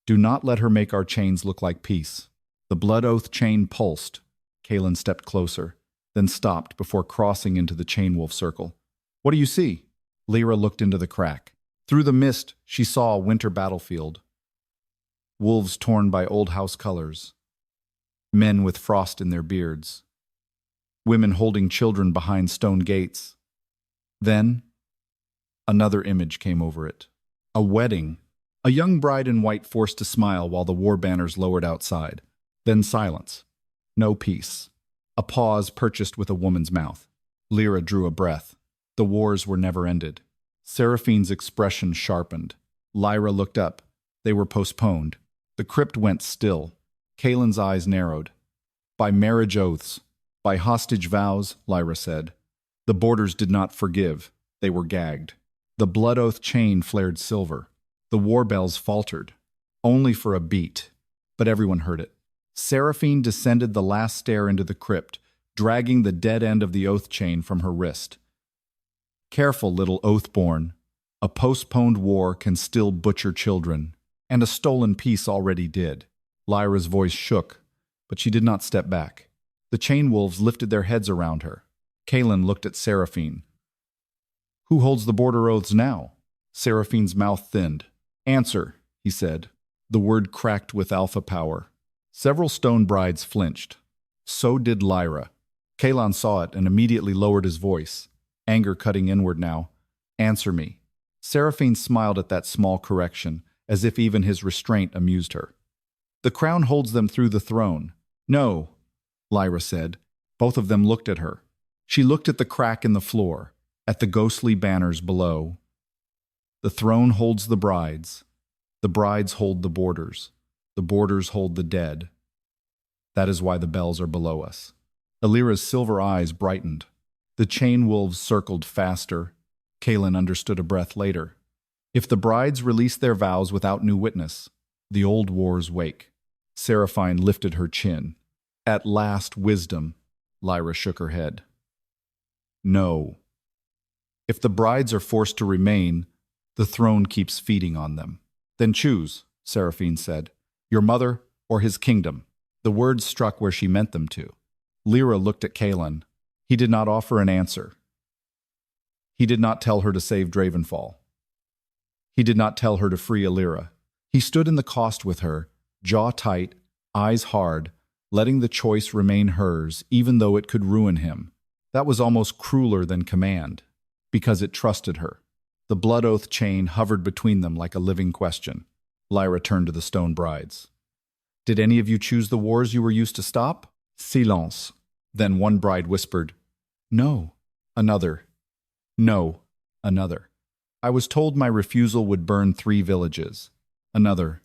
do not let her make our chains look like peace. The blood oath chain pulsed. Caelan stepped closer, then stopped before crossing into the chain wolf circle. What do you see? Lyra looked into the crack. Through the mist, she saw a winter battlefield. Wolves torn by old house colors. Men with frost in their beards. Women holding children behind stone gates. Then, another image came over it. A wedding. A young bride in white forced to smile while the war banners lowered outside. Then silence. No peace. A pause purchased with a woman's mouth. Lyra drew a breath. The wars were never ended. Seraphine's expression sharpened. Lyra looked up. They were postponed. The crypt went still. Caelan's eyes narrowed. By marriage oaths, by hostage vows, Lyra said. The borders did not forgive. They were gagged. The blood oath chain flared silver. The war bells faltered. Only for a beat. But everyone heard it. Seraphine descended the last stair into the crypt, dragging the dead end of the oath chain from her wrist. Careful, little oathborn. A postponed war can still butcher children, and a stolen peace already did. Lyra's voice shook, but she did not step back. The chain wolves lifted their heads around her. Caelan looked at Seraphine. Who holds the border oaths now? Seraphine's mouth thinned. Answer, he said. The word cracked with alpha power. Several stone brides flinched. So did Lyra. Caelan saw it and immediately lowered his voice, anger cutting inward now. Answer me. Seraphine smiled at that small correction, as if even his restraint amused her. The crown holds them through the throne. No, Lyra said. Both of them looked at her. She looked at the crack in the floor, at the ghostly banners below. The throne holds the brides hold the borders hold the dead. That is why the bells are below us. Alira's silver eyes brightened. The chain wolves circled faster. Caelan understood a breath later. If the brides release their vows without new witness, the old wars wake. Seraphine lifted her chin. At last, wisdom. Lyra shook her head. No. If the brides are forced to remain, the throne keeps feeding on them. Then choose, Seraphine said, your mother or his kingdom. The words struck where she meant them to. Lyra looked at Caelan. He did not offer an answer. He did not tell her to save Dravenfall. He did not tell her to free Lyra. He stood in the cost with her, jaw tight, eyes hard, letting the choice remain hers, even though it could ruin him. That was almost crueler than command, because it trusted her. The blood oath chain hovered between them like a living question. Lyra turned to the stone brides. Did any of you choose the wars you were used to stop? Silence. Then one bride whispered, No. Another. No. Another. I was told my refusal would burn 3 villages. Another.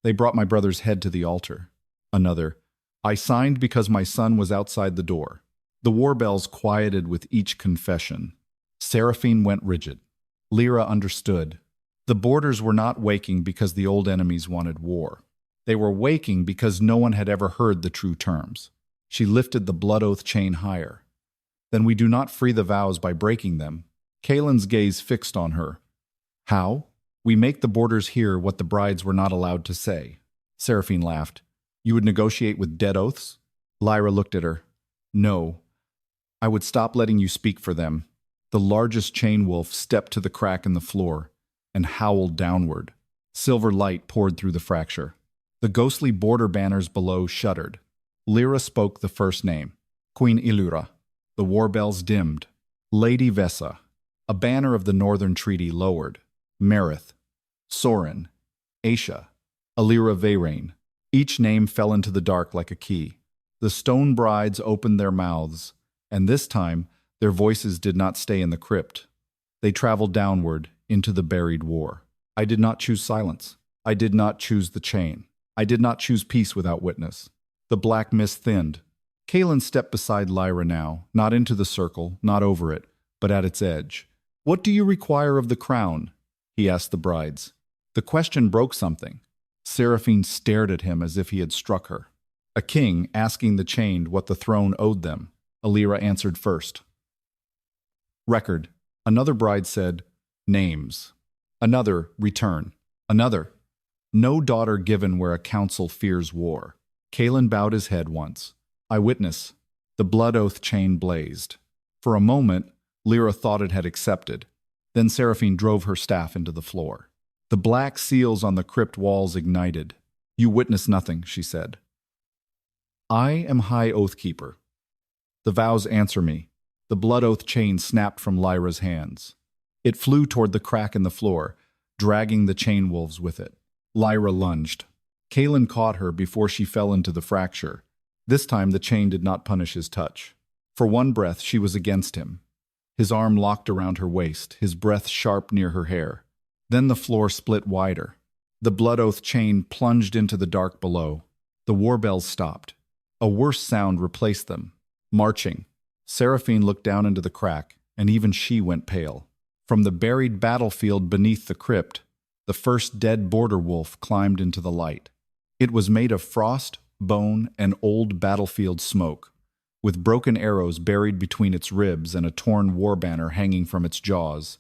They brought my brother's head to the altar. Another. I signed because my son was outside the door. The war bells quieted with each confession. Seraphine went rigid. Lyra understood. The borders were not waking because the old enemies wanted war. They were waking because no one had ever heard the true terms. She lifted the blood oath chain higher. Then we do not free the vows by breaking them. Caelan's gaze fixed on her. How? We make the borders hear what the brides were not allowed to say. Seraphine laughed. You would negotiate with dead oaths? Lyra looked at her. No. I would stop letting you speak for them. The largest chain wolf stepped to the crack in the floor and howled downward. Silver light poured through the fracture. The ghostly border banners below shuddered. Lyra spoke the first name. Queen Ilura. The war bells dimmed. Lady Vessa. A banner of the Northern Treaty lowered. Merith. Sorin. Aisha. Lyra Veyrane. Each name fell into the dark like a key. The stone brides opened their mouths, and this time their voices did not stay in the crypt. They traveled downward into the buried war. I did not choose silence. I did not choose the chain. I did not choose peace without witness. The black mist thinned. Caelan stepped beside Lyra now, not into the circle, not over it, but at its edge. What do you require of the crown? He asked the brides. The question broke something. Seraphine stared at him as if he had struck her. A king asking the chained what the throne owed them. Lyra answered first. Record. Another bride said, names. Another, return. Another, no daughter given where a council fears war. Caelan bowed his head once. I witness. The blood oath chain blazed. For a moment, Lyra thought it had accepted. Then Seraphine drove her staff into the floor. The black seals on the crypt walls ignited. You witness nothing, she said. I am High Oathkeeper. The vows answer me. The blood oath chain snapped from Lyra's hands. It flew toward the crack in the floor, dragging the chain wolves with it. Lyra lunged. Caelan caught her before she fell into the fracture. This time the chain did not punish his touch. For one breath she was against him. His arm locked around her waist, his breath sharp near her hair. Then the floor split wider. The blood oath chain plunged into the dark below. The war bells stopped. A worse sound replaced them. Marching. Seraphine looked down into the crack, and even she went pale. From the buried battlefield beneath the crypt, the first dead border wolf climbed into the light. It was made of frost, bone, and old battlefield smoke, with broken arrows buried between its ribs and a torn war banner hanging from its jaws.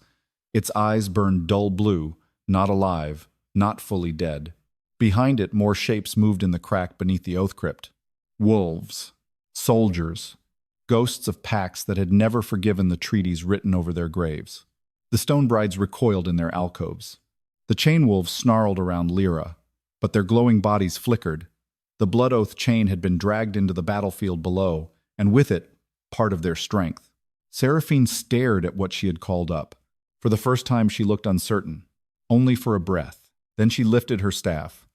Its eyes burned dull blue, not alive, not fully dead. Behind it, more shapes moved in the crack beneath the oath crypt. Wolves, soldiers, ghosts of packs that had never forgiven the treaties written over their graves. The stone brides recoiled in their alcoves. The chain wolves snarled around Lyra, but their glowing bodies flickered. The blood oath chain had been dragged into the battlefield below, and with it, part of their strength. Seraphine stared at what she had called up. For the first time she looked uncertain, only for a breath. Then she lifted her staff.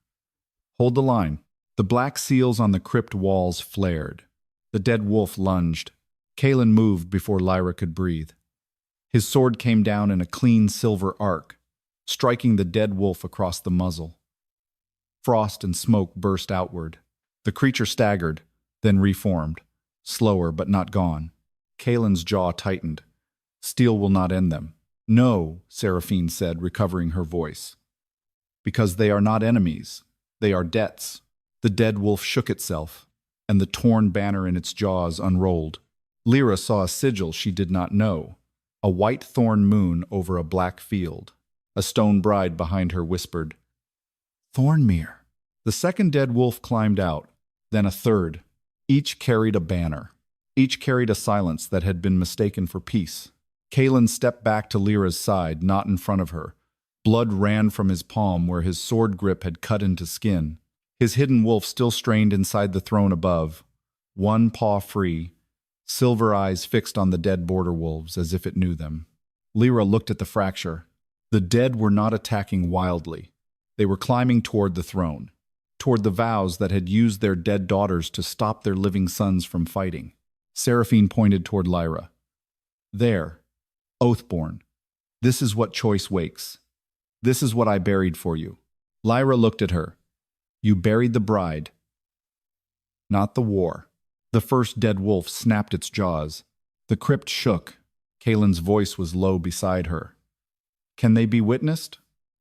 Hold the line. The black seals on the crypt walls flared. The dead wolf lunged. Caelan moved before Lyra could breathe. His sword came down in a clean silver arc. striking the dead wolf across the muzzle. Frost and smoke burst outward. The creature staggered, then reformed, slower but not gone. Caelan's jaw tightened. Steel will not end them. No, Seraphine said, recovering her voice. Because they are not enemies. They are debts. The dead wolf shook itself, and the torn banner in its jaws unrolled. Lyra saw a sigil she did not know, a white thorn moon over a black field. A stone bride behind her whispered, "Thornmere." The second dead wolf climbed out, then a third. Each carried a banner. Each carried a silence that had been mistaken for peace. Caelan stepped back to Lyra's side, not in front of her. Blood ran from his palm where his sword grip had cut into skin. His hidden wolf still strained inside the throne above, one paw free, silver eyes fixed on the dead border wolves as if it knew them. Lyra looked at the fracture. The dead were not attacking wildly. They were climbing toward the throne, toward the vows that had used their dead daughters to stop their living sons from fighting. Seraphine pointed toward Lyra. There, Oathborn. This is what choice wakes. This is what I buried for you. Lyra looked at her. You buried the bride, not the war. The first dead wolf snapped its jaws. The crypt shook. Caelan's voice was low beside her. Can they be witnessed?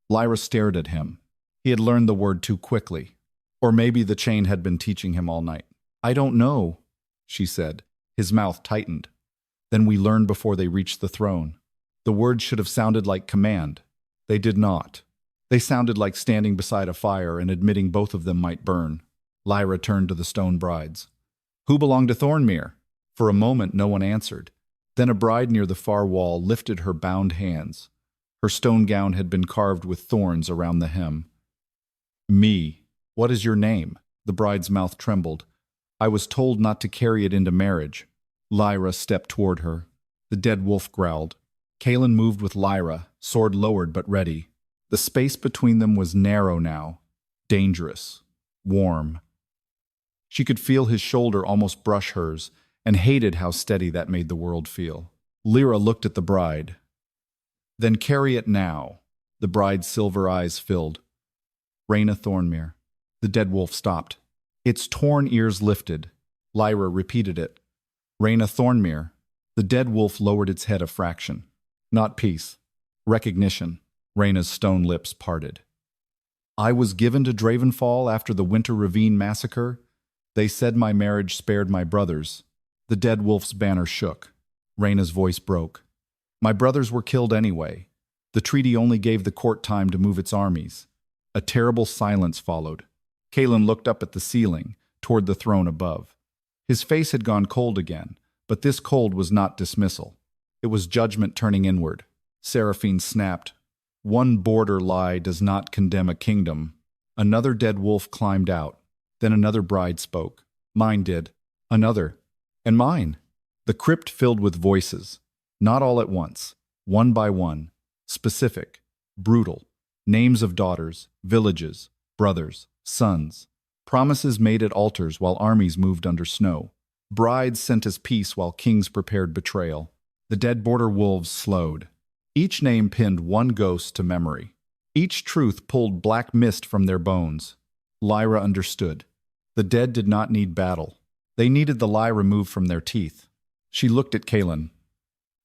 Lyra stared at him. He had learned the word too quickly. Or maybe the chain had been teaching him all night. I don't know, she said. His mouth tightened. Then we learned before they reached the throne. The words should have sounded like command. They did not. They sounded like standing beside a fire and admitting both of them might burn. Lyra turned to the stone brides. Who belonged to Thornmere? For a moment no one answered. Then a bride near the far wall lifted her bound hands. Her stone gown had been carved with thorns around the hem. Me. What is your name? The bride's mouth trembled. I was told not to carry it into marriage. Lyra stepped toward her. The dead wolf growled. Caelan moved with Lyra, sword lowered but ready. The space between them was narrow now, dangerous, warm. She could feel his shoulder almost brush hers, and hated how steady that made the world feel. Lyra looked at the bride. Then carry it now. The bride's silver eyes filled. Rhaena Thornmere. The dead wolf stopped. Its torn ears lifted. Lyra repeated it. Rhaena Thornmere. The dead wolf lowered its head a fraction. Not peace. Recognition. Rhaena's stone lips parted. I was given to Dravenfall after the Winter Ravine massacre. They said my marriage spared my brothers. The dead wolf's banner shook. Rhaena's voice broke. My brothers were killed anyway. The treaty only gave the court time to move its armies. A terrible silence followed. Caelan looked up at the ceiling, toward the throne above. His face had gone cold again, but this cold was not dismissal. It was judgment turning inward. Seraphine snapped. One border lie does not condemn a kingdom. Another dead wolf climbed out. Then another bride spoke. Mine did. Another. And mine. The crypt filled with voices. Not all at once. One by one. Specific. Brutal. Names of daughters, villages, brothers, sons. Promises made at altars while armies moved under snow. Brides sent as peace while kings prepared betrayal. The dead border wolves slowed. Each name pinned one ghost to memory. Each truth pulled black mist from their bones. Lyra understood. The dead did not need battle. They needed the lie removed from their teeth. She looked at Caelan.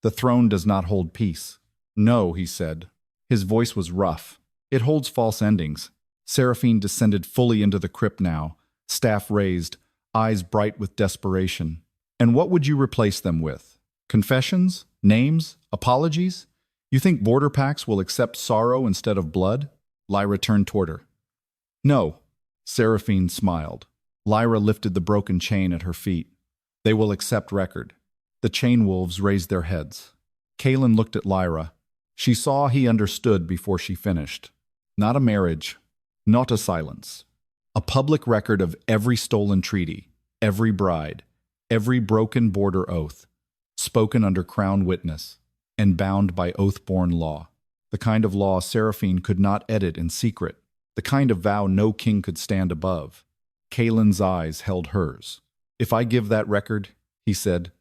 The throne does not hold peace. No, he said. His voice was rough. It holds false endings. Seraphine descended fully into the crypt now, staff raised, eyes bright with desperation. And what would you replace them with? Confessions? Names? Apologies? You think border packs will accept sorrow instead of blood? Lyra turned toward her. No. Seraphine smiled. Lyra lifted the broken chain at her feet. They will accept record. The chain wolves raised their heads. Caelan looked at Lyra. She saw he understood before she finished. Not a marriage. Not a silence. A public record of every stolen treaty, every bride, every broken border oath, spoken under crown witness, and bound by oath-born law. The kind of law Seraphine could not edit in secret, the kind of vow no king could stand above. Caelan's eyes held hers. If I give that record, he said,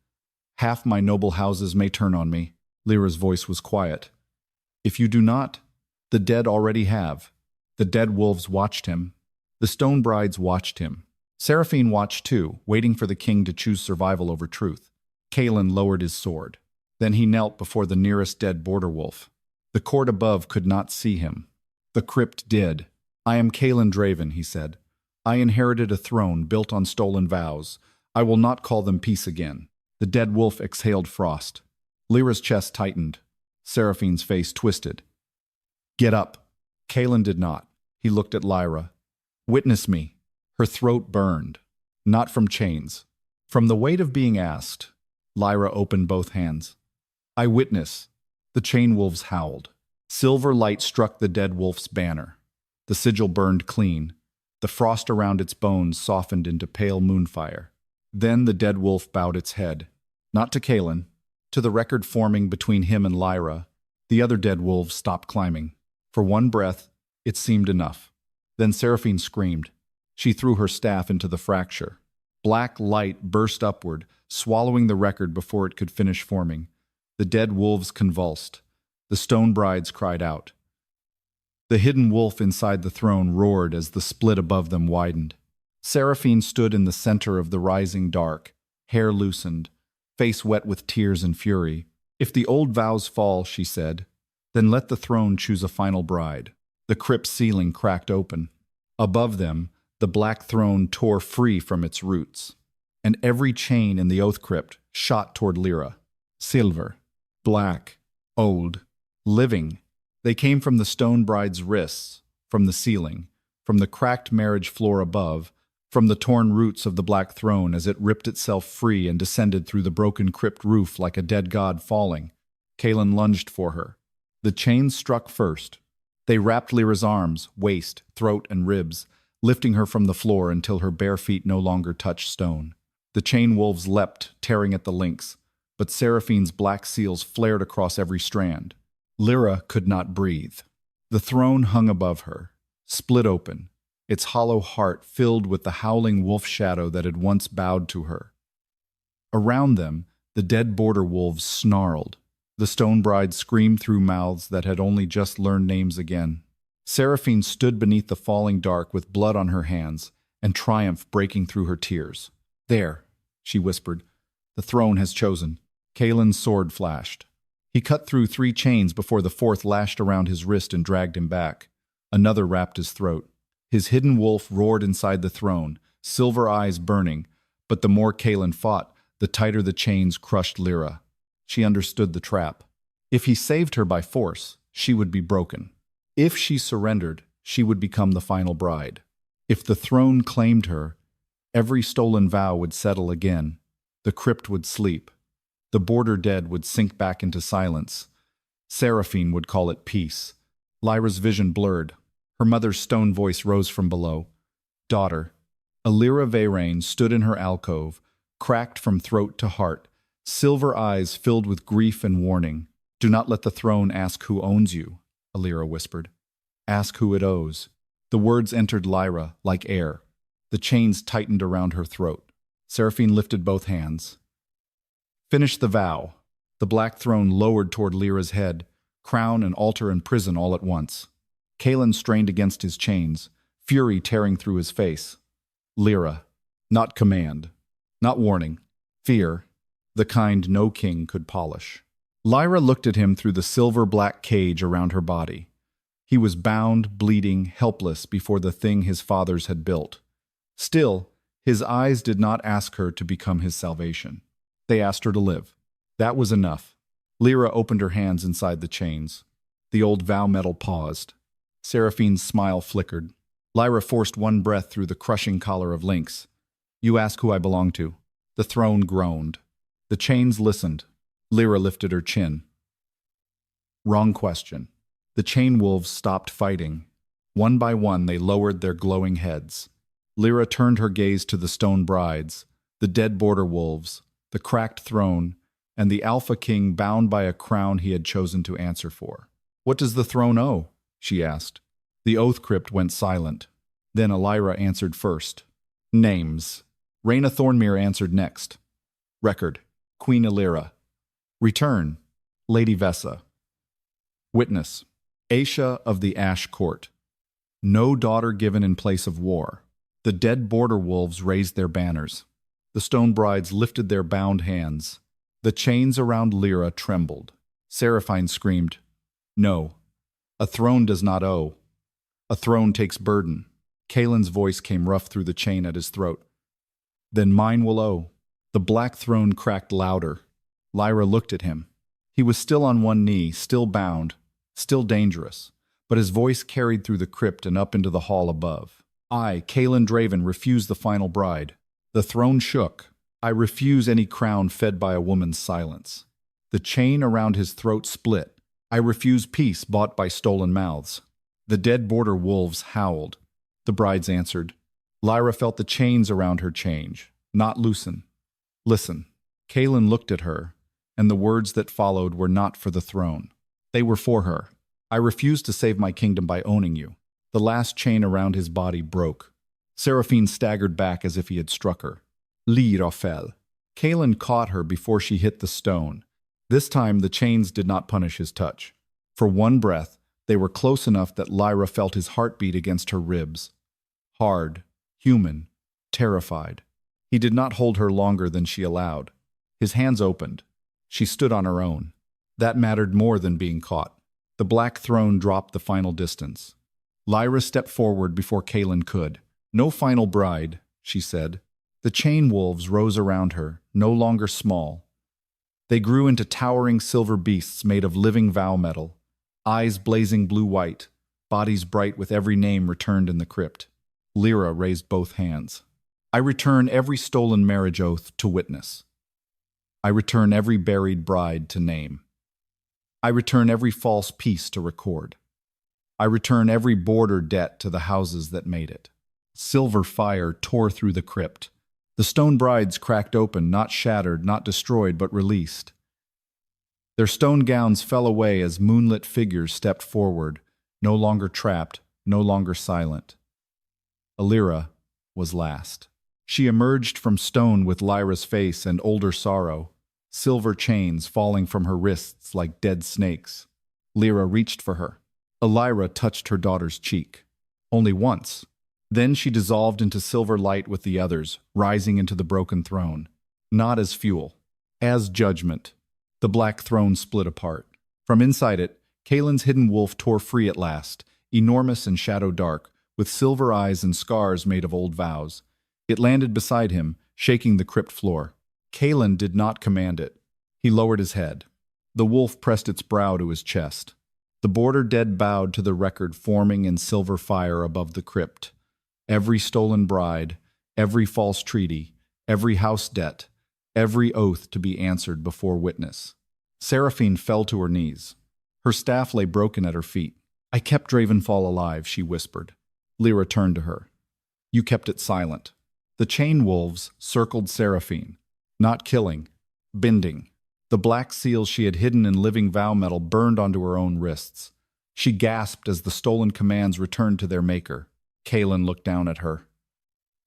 half my noble houses may turn on me. Lyra's voice was quiet. If you do not, The dead already have. The dead wolves watched him. The stone brides watched him. Seraphine watched too, waiting for the king to choose survival over truth. Caelan lowered his sword. Then he knelt before the nearest dead border wolf. The court above could not see him. The crypt did. "I am Caelan Draven," he said. "I inherited a throne built on stolen vows. I will not call them peace again." The dead wolf exhaled frost. Lyra's chest tightened. Seraphine's face twisted. "Get up." Caelan did not. He looked at Lyra. "Witness me." Her throat burned. Not from chains. From the weight of being asked. Lyra opened both hands. "I witness." The chain wolves howled. Silver light struck the dead wolf's banner. The sigil burned clean. The frost around its bones softened into pale moonfire. Then the dead wolf bowed its head. Not to Caelan. To the record forming between him and Lyra. The other dead wolves stopped climbing. For one breath, it seemed enough. Then Seraphine screamed. She threw her staff into the fracture. Black light burst upward, swallowing the record before it could finish forming. The dead wolves convulsed. The stone brides cried out. The hidden wolf inside the throne roared as the split above them widened. Seraphine stood in the center of the rising dark, hair loosened, face wet with tears and fury. "If the old vows fall," she said, "then let the throne choose a final bride." The crypt ceiling cracked open. Above them, the black throne tore free from its roots. And every chain in the oath crypt shot toward Lyra. Silver, black, old, living. They came from the stone bride's wrists, from the ceiling, from the cracked marriage floor above, from the torn roots of the black throne as it ripped itself free and descended through the broken crypt roof like a dead god falling. Caelan lunged for her. The chains struck first. They wrapped Lyra's arms, waist, throat, and ribs, lifting her from the floor until her bare feet no longer touched stone. The chain wolves leapt, tearing at the links, but Seraphine's black seals flared across every strand. Lyra could not breathe. The throne hung above her, split open, its hollow heart filled with the howling wolf shadow that had once bowed to her. Around them, the dead border wolves snarled. The stone bride screamed through mouths that had only just learned names again. Seraphine stood beneath the falling dark with blood on her hands and triumph breaking through her tears. "There," she whispered. "The throne has chosen." Caelan's sword flashed. He cut through 3 chains before the 4th lashed around his wrist and dragged him back. Another wrapped his throat. His hidden wolf roared inside the throne, silver eyes burning, but the more Caelan fought, the tighter the chains crushed Lyra. She understood the trap. If he saved her by force, she would be broken. If she surrendered, she would become the final bride. If the throne claimed her, every stolen vow would settle again. The crypt would sleep. The border dead would sink back into silence. Seraphine would call it peace. Lyra's vision blurred. Her mother's stone voice rose from below. "Daughter." Lyra Veyrane stood in her alcove, cracked from throat to heart, silver eyes filled with grief and warning. "Do not let the throne ask who owns you," Lyra whispered. "Ask who it owes." The words entered Lyra like air. The chains tightened around her throat. Seraphine lifted both hands. "Finish the vow." The black throne lowered toward Lyra's head, crown and altar and prison all at once. Caelan strained against his chains, fury tearing through his face. Lyra. Not command. Not warning. Fear. The kind no king could polish. Lyra looked at him through the silver-black cage around her body. He was bound, bleeding, helpless before the thing his fathers had built. Still, his eyes did not ask her to become his salvation. They asked her to live. That was enough. Lyra opened her hands inside the chains. The old vow metal paused. Seraphine's smile flickered. Lyra forced one breath through the crushing collar of links. "You ask who I belong to." The throne groaned. The chains listened. Lyra lifted her chin. Wrong question. The chain wolves stopped fighting. One by one, they lowered their glowing heads. Lyra turned her gaze to the stone brides, the dead border wolves, the cracked throne, and the Alpha King bound by a crown he had chosen to answer for. "What does the throne owe?" she asked. The oath crypt went silent. Then Lyra answered first. "Names." Reyna Thornmere answered next. "Record. Queen Lyra." "Return. Lady Vessa." "Witness." Aisha of the Ash Court. No daughter given in place of war. The dead border wolves raised their banners. The stone brides lifted their bound hands. The chains around Lyra trembled. Seraphine screamed, "No, a throne does not owe. A throne takes burden." Caelan's voice came rough through the chain at his throat. "Then mine will owe." The black throne cracked louder. Lyra looked at him. He was still on one knee, still bound, still dangerous, but his voice carried through the crypt and up into the hall above. "I, Caelan Draven, refuse the final bride." The throne shook. "I refuse any crown fed by a woman's silence." The chain around his throat split. "I refuse peace bought by stolen mouths." The dead border wolves howled. The brides answered. Lyra felt the chains around her change, not loosen. "Listen." Caelan looked at her, and the words that followed were not for the throne. They were for her. "I refuse to save my kingdom by owning you." The last chain around his body broke. Seraphine staggered back as if he had struck her. Lyra fell. Caelan caught her before she hit the stone. This time the chains did not punish his touch. For one breath, they were close enough that Lyra felt his heartbeat against her ribs. Hard, human, terrified. He did not hold her longer than she allowed. His hands opened. She stood on her own. That mattered more than being caught. The black throne dropped the final distance. Lyra stepped forward before Caelan could. "No final bride," she said. The chain wolves rose around her, no longer small. They grew into towering silver beasts made of living vow metal, eyes blazing blue-white, bodies bright with every name returned in the crypt. Lyra raised both hands. "I return every stolen marriage oath to witness. I return every buried bride to name. I return every false peace to record. I return every border debt to the houses that made it." Silver fire tore through the crypt. The stone brides cracked open, not shattered, not destroyed, but released. Their stone gowns fell away as moonlit figures stepped forward, no longer trapped, no longer silent. Lyra was last. She emerged from stone with Lyra's face and older sorrow, silver chains falling from her wrists like dead snakes. Lyra reached for her. Lyra touched her daughter's cheek. Only once. Then she dissolved into silver light with the others, rising into the broken throne. Not as fuel, as judgment. The black throne split apart. From inside it, Caelan's hidden wolf tore free at last, enormous and shadow dark, with silver eyes and scars made of old vows. It landed beside him, shaking the crypt floor. Caelan did not command it. He lowered his head. The wolf pressed its brow to his chest. The border dead bowed to the record forming in silver fire above the crypt. Every stolen bride, every false treaty, every house debt, every oath to be answered before witness. Seraphine fell to her knees. Her staff lay broken at her feet. "I kept Dravenfall alive," she whispered. Lyra turned to her. "You kept it silent." The chain wolves circled Seraphine, not killing, bending. The black seals she had hidden in living vow metal burned onto her own wrists. She gasped as the stolen commands returned to their maker. Caelan looked down at her.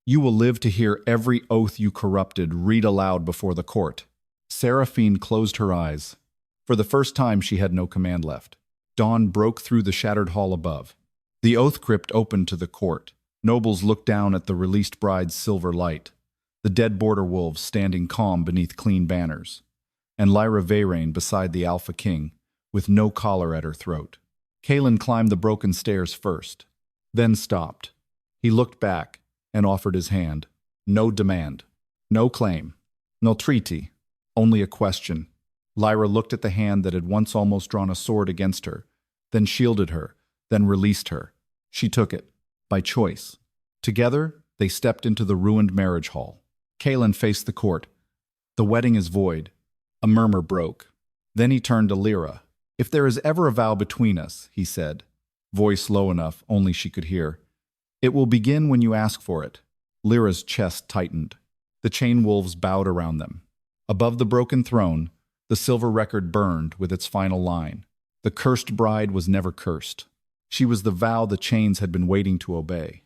"You will live to hear every oath you corrupted read aloud before the court." Seraphine closed her eyes. For the first time she had no command left. Dawn broke through the shattered hall above. The oath crypt opened to the court. Nobles looked down at the released bride's silver light. The dead border wolves standing calm beneath clean banners. And Lyra Veyrane beside the Alpha King, with no collar at her throat. Caelan climbed the broken stairs first, then stopped. He looked back and offered his hand. No demand, no claim, no treaty, only a question. Lyra looked at the hand that had once almost drawn a sword against her, then shielded her, then released her. She took it, by choice. Together, they stepped into the ruined marriage hall. Caelan faced the court. "The wedding is void." A murmur broke. Then he turned to Lyra. "If there is ever a vow between us," he said, voice low enough only she could hear, "it will begin when you ask for it." Lyra's chest tightened. The chain wolves bowed around them. Above the broken throne, the silver record burned with its final line. The cursed bride was never cursed. She was the vow the chains had been waiting to obey.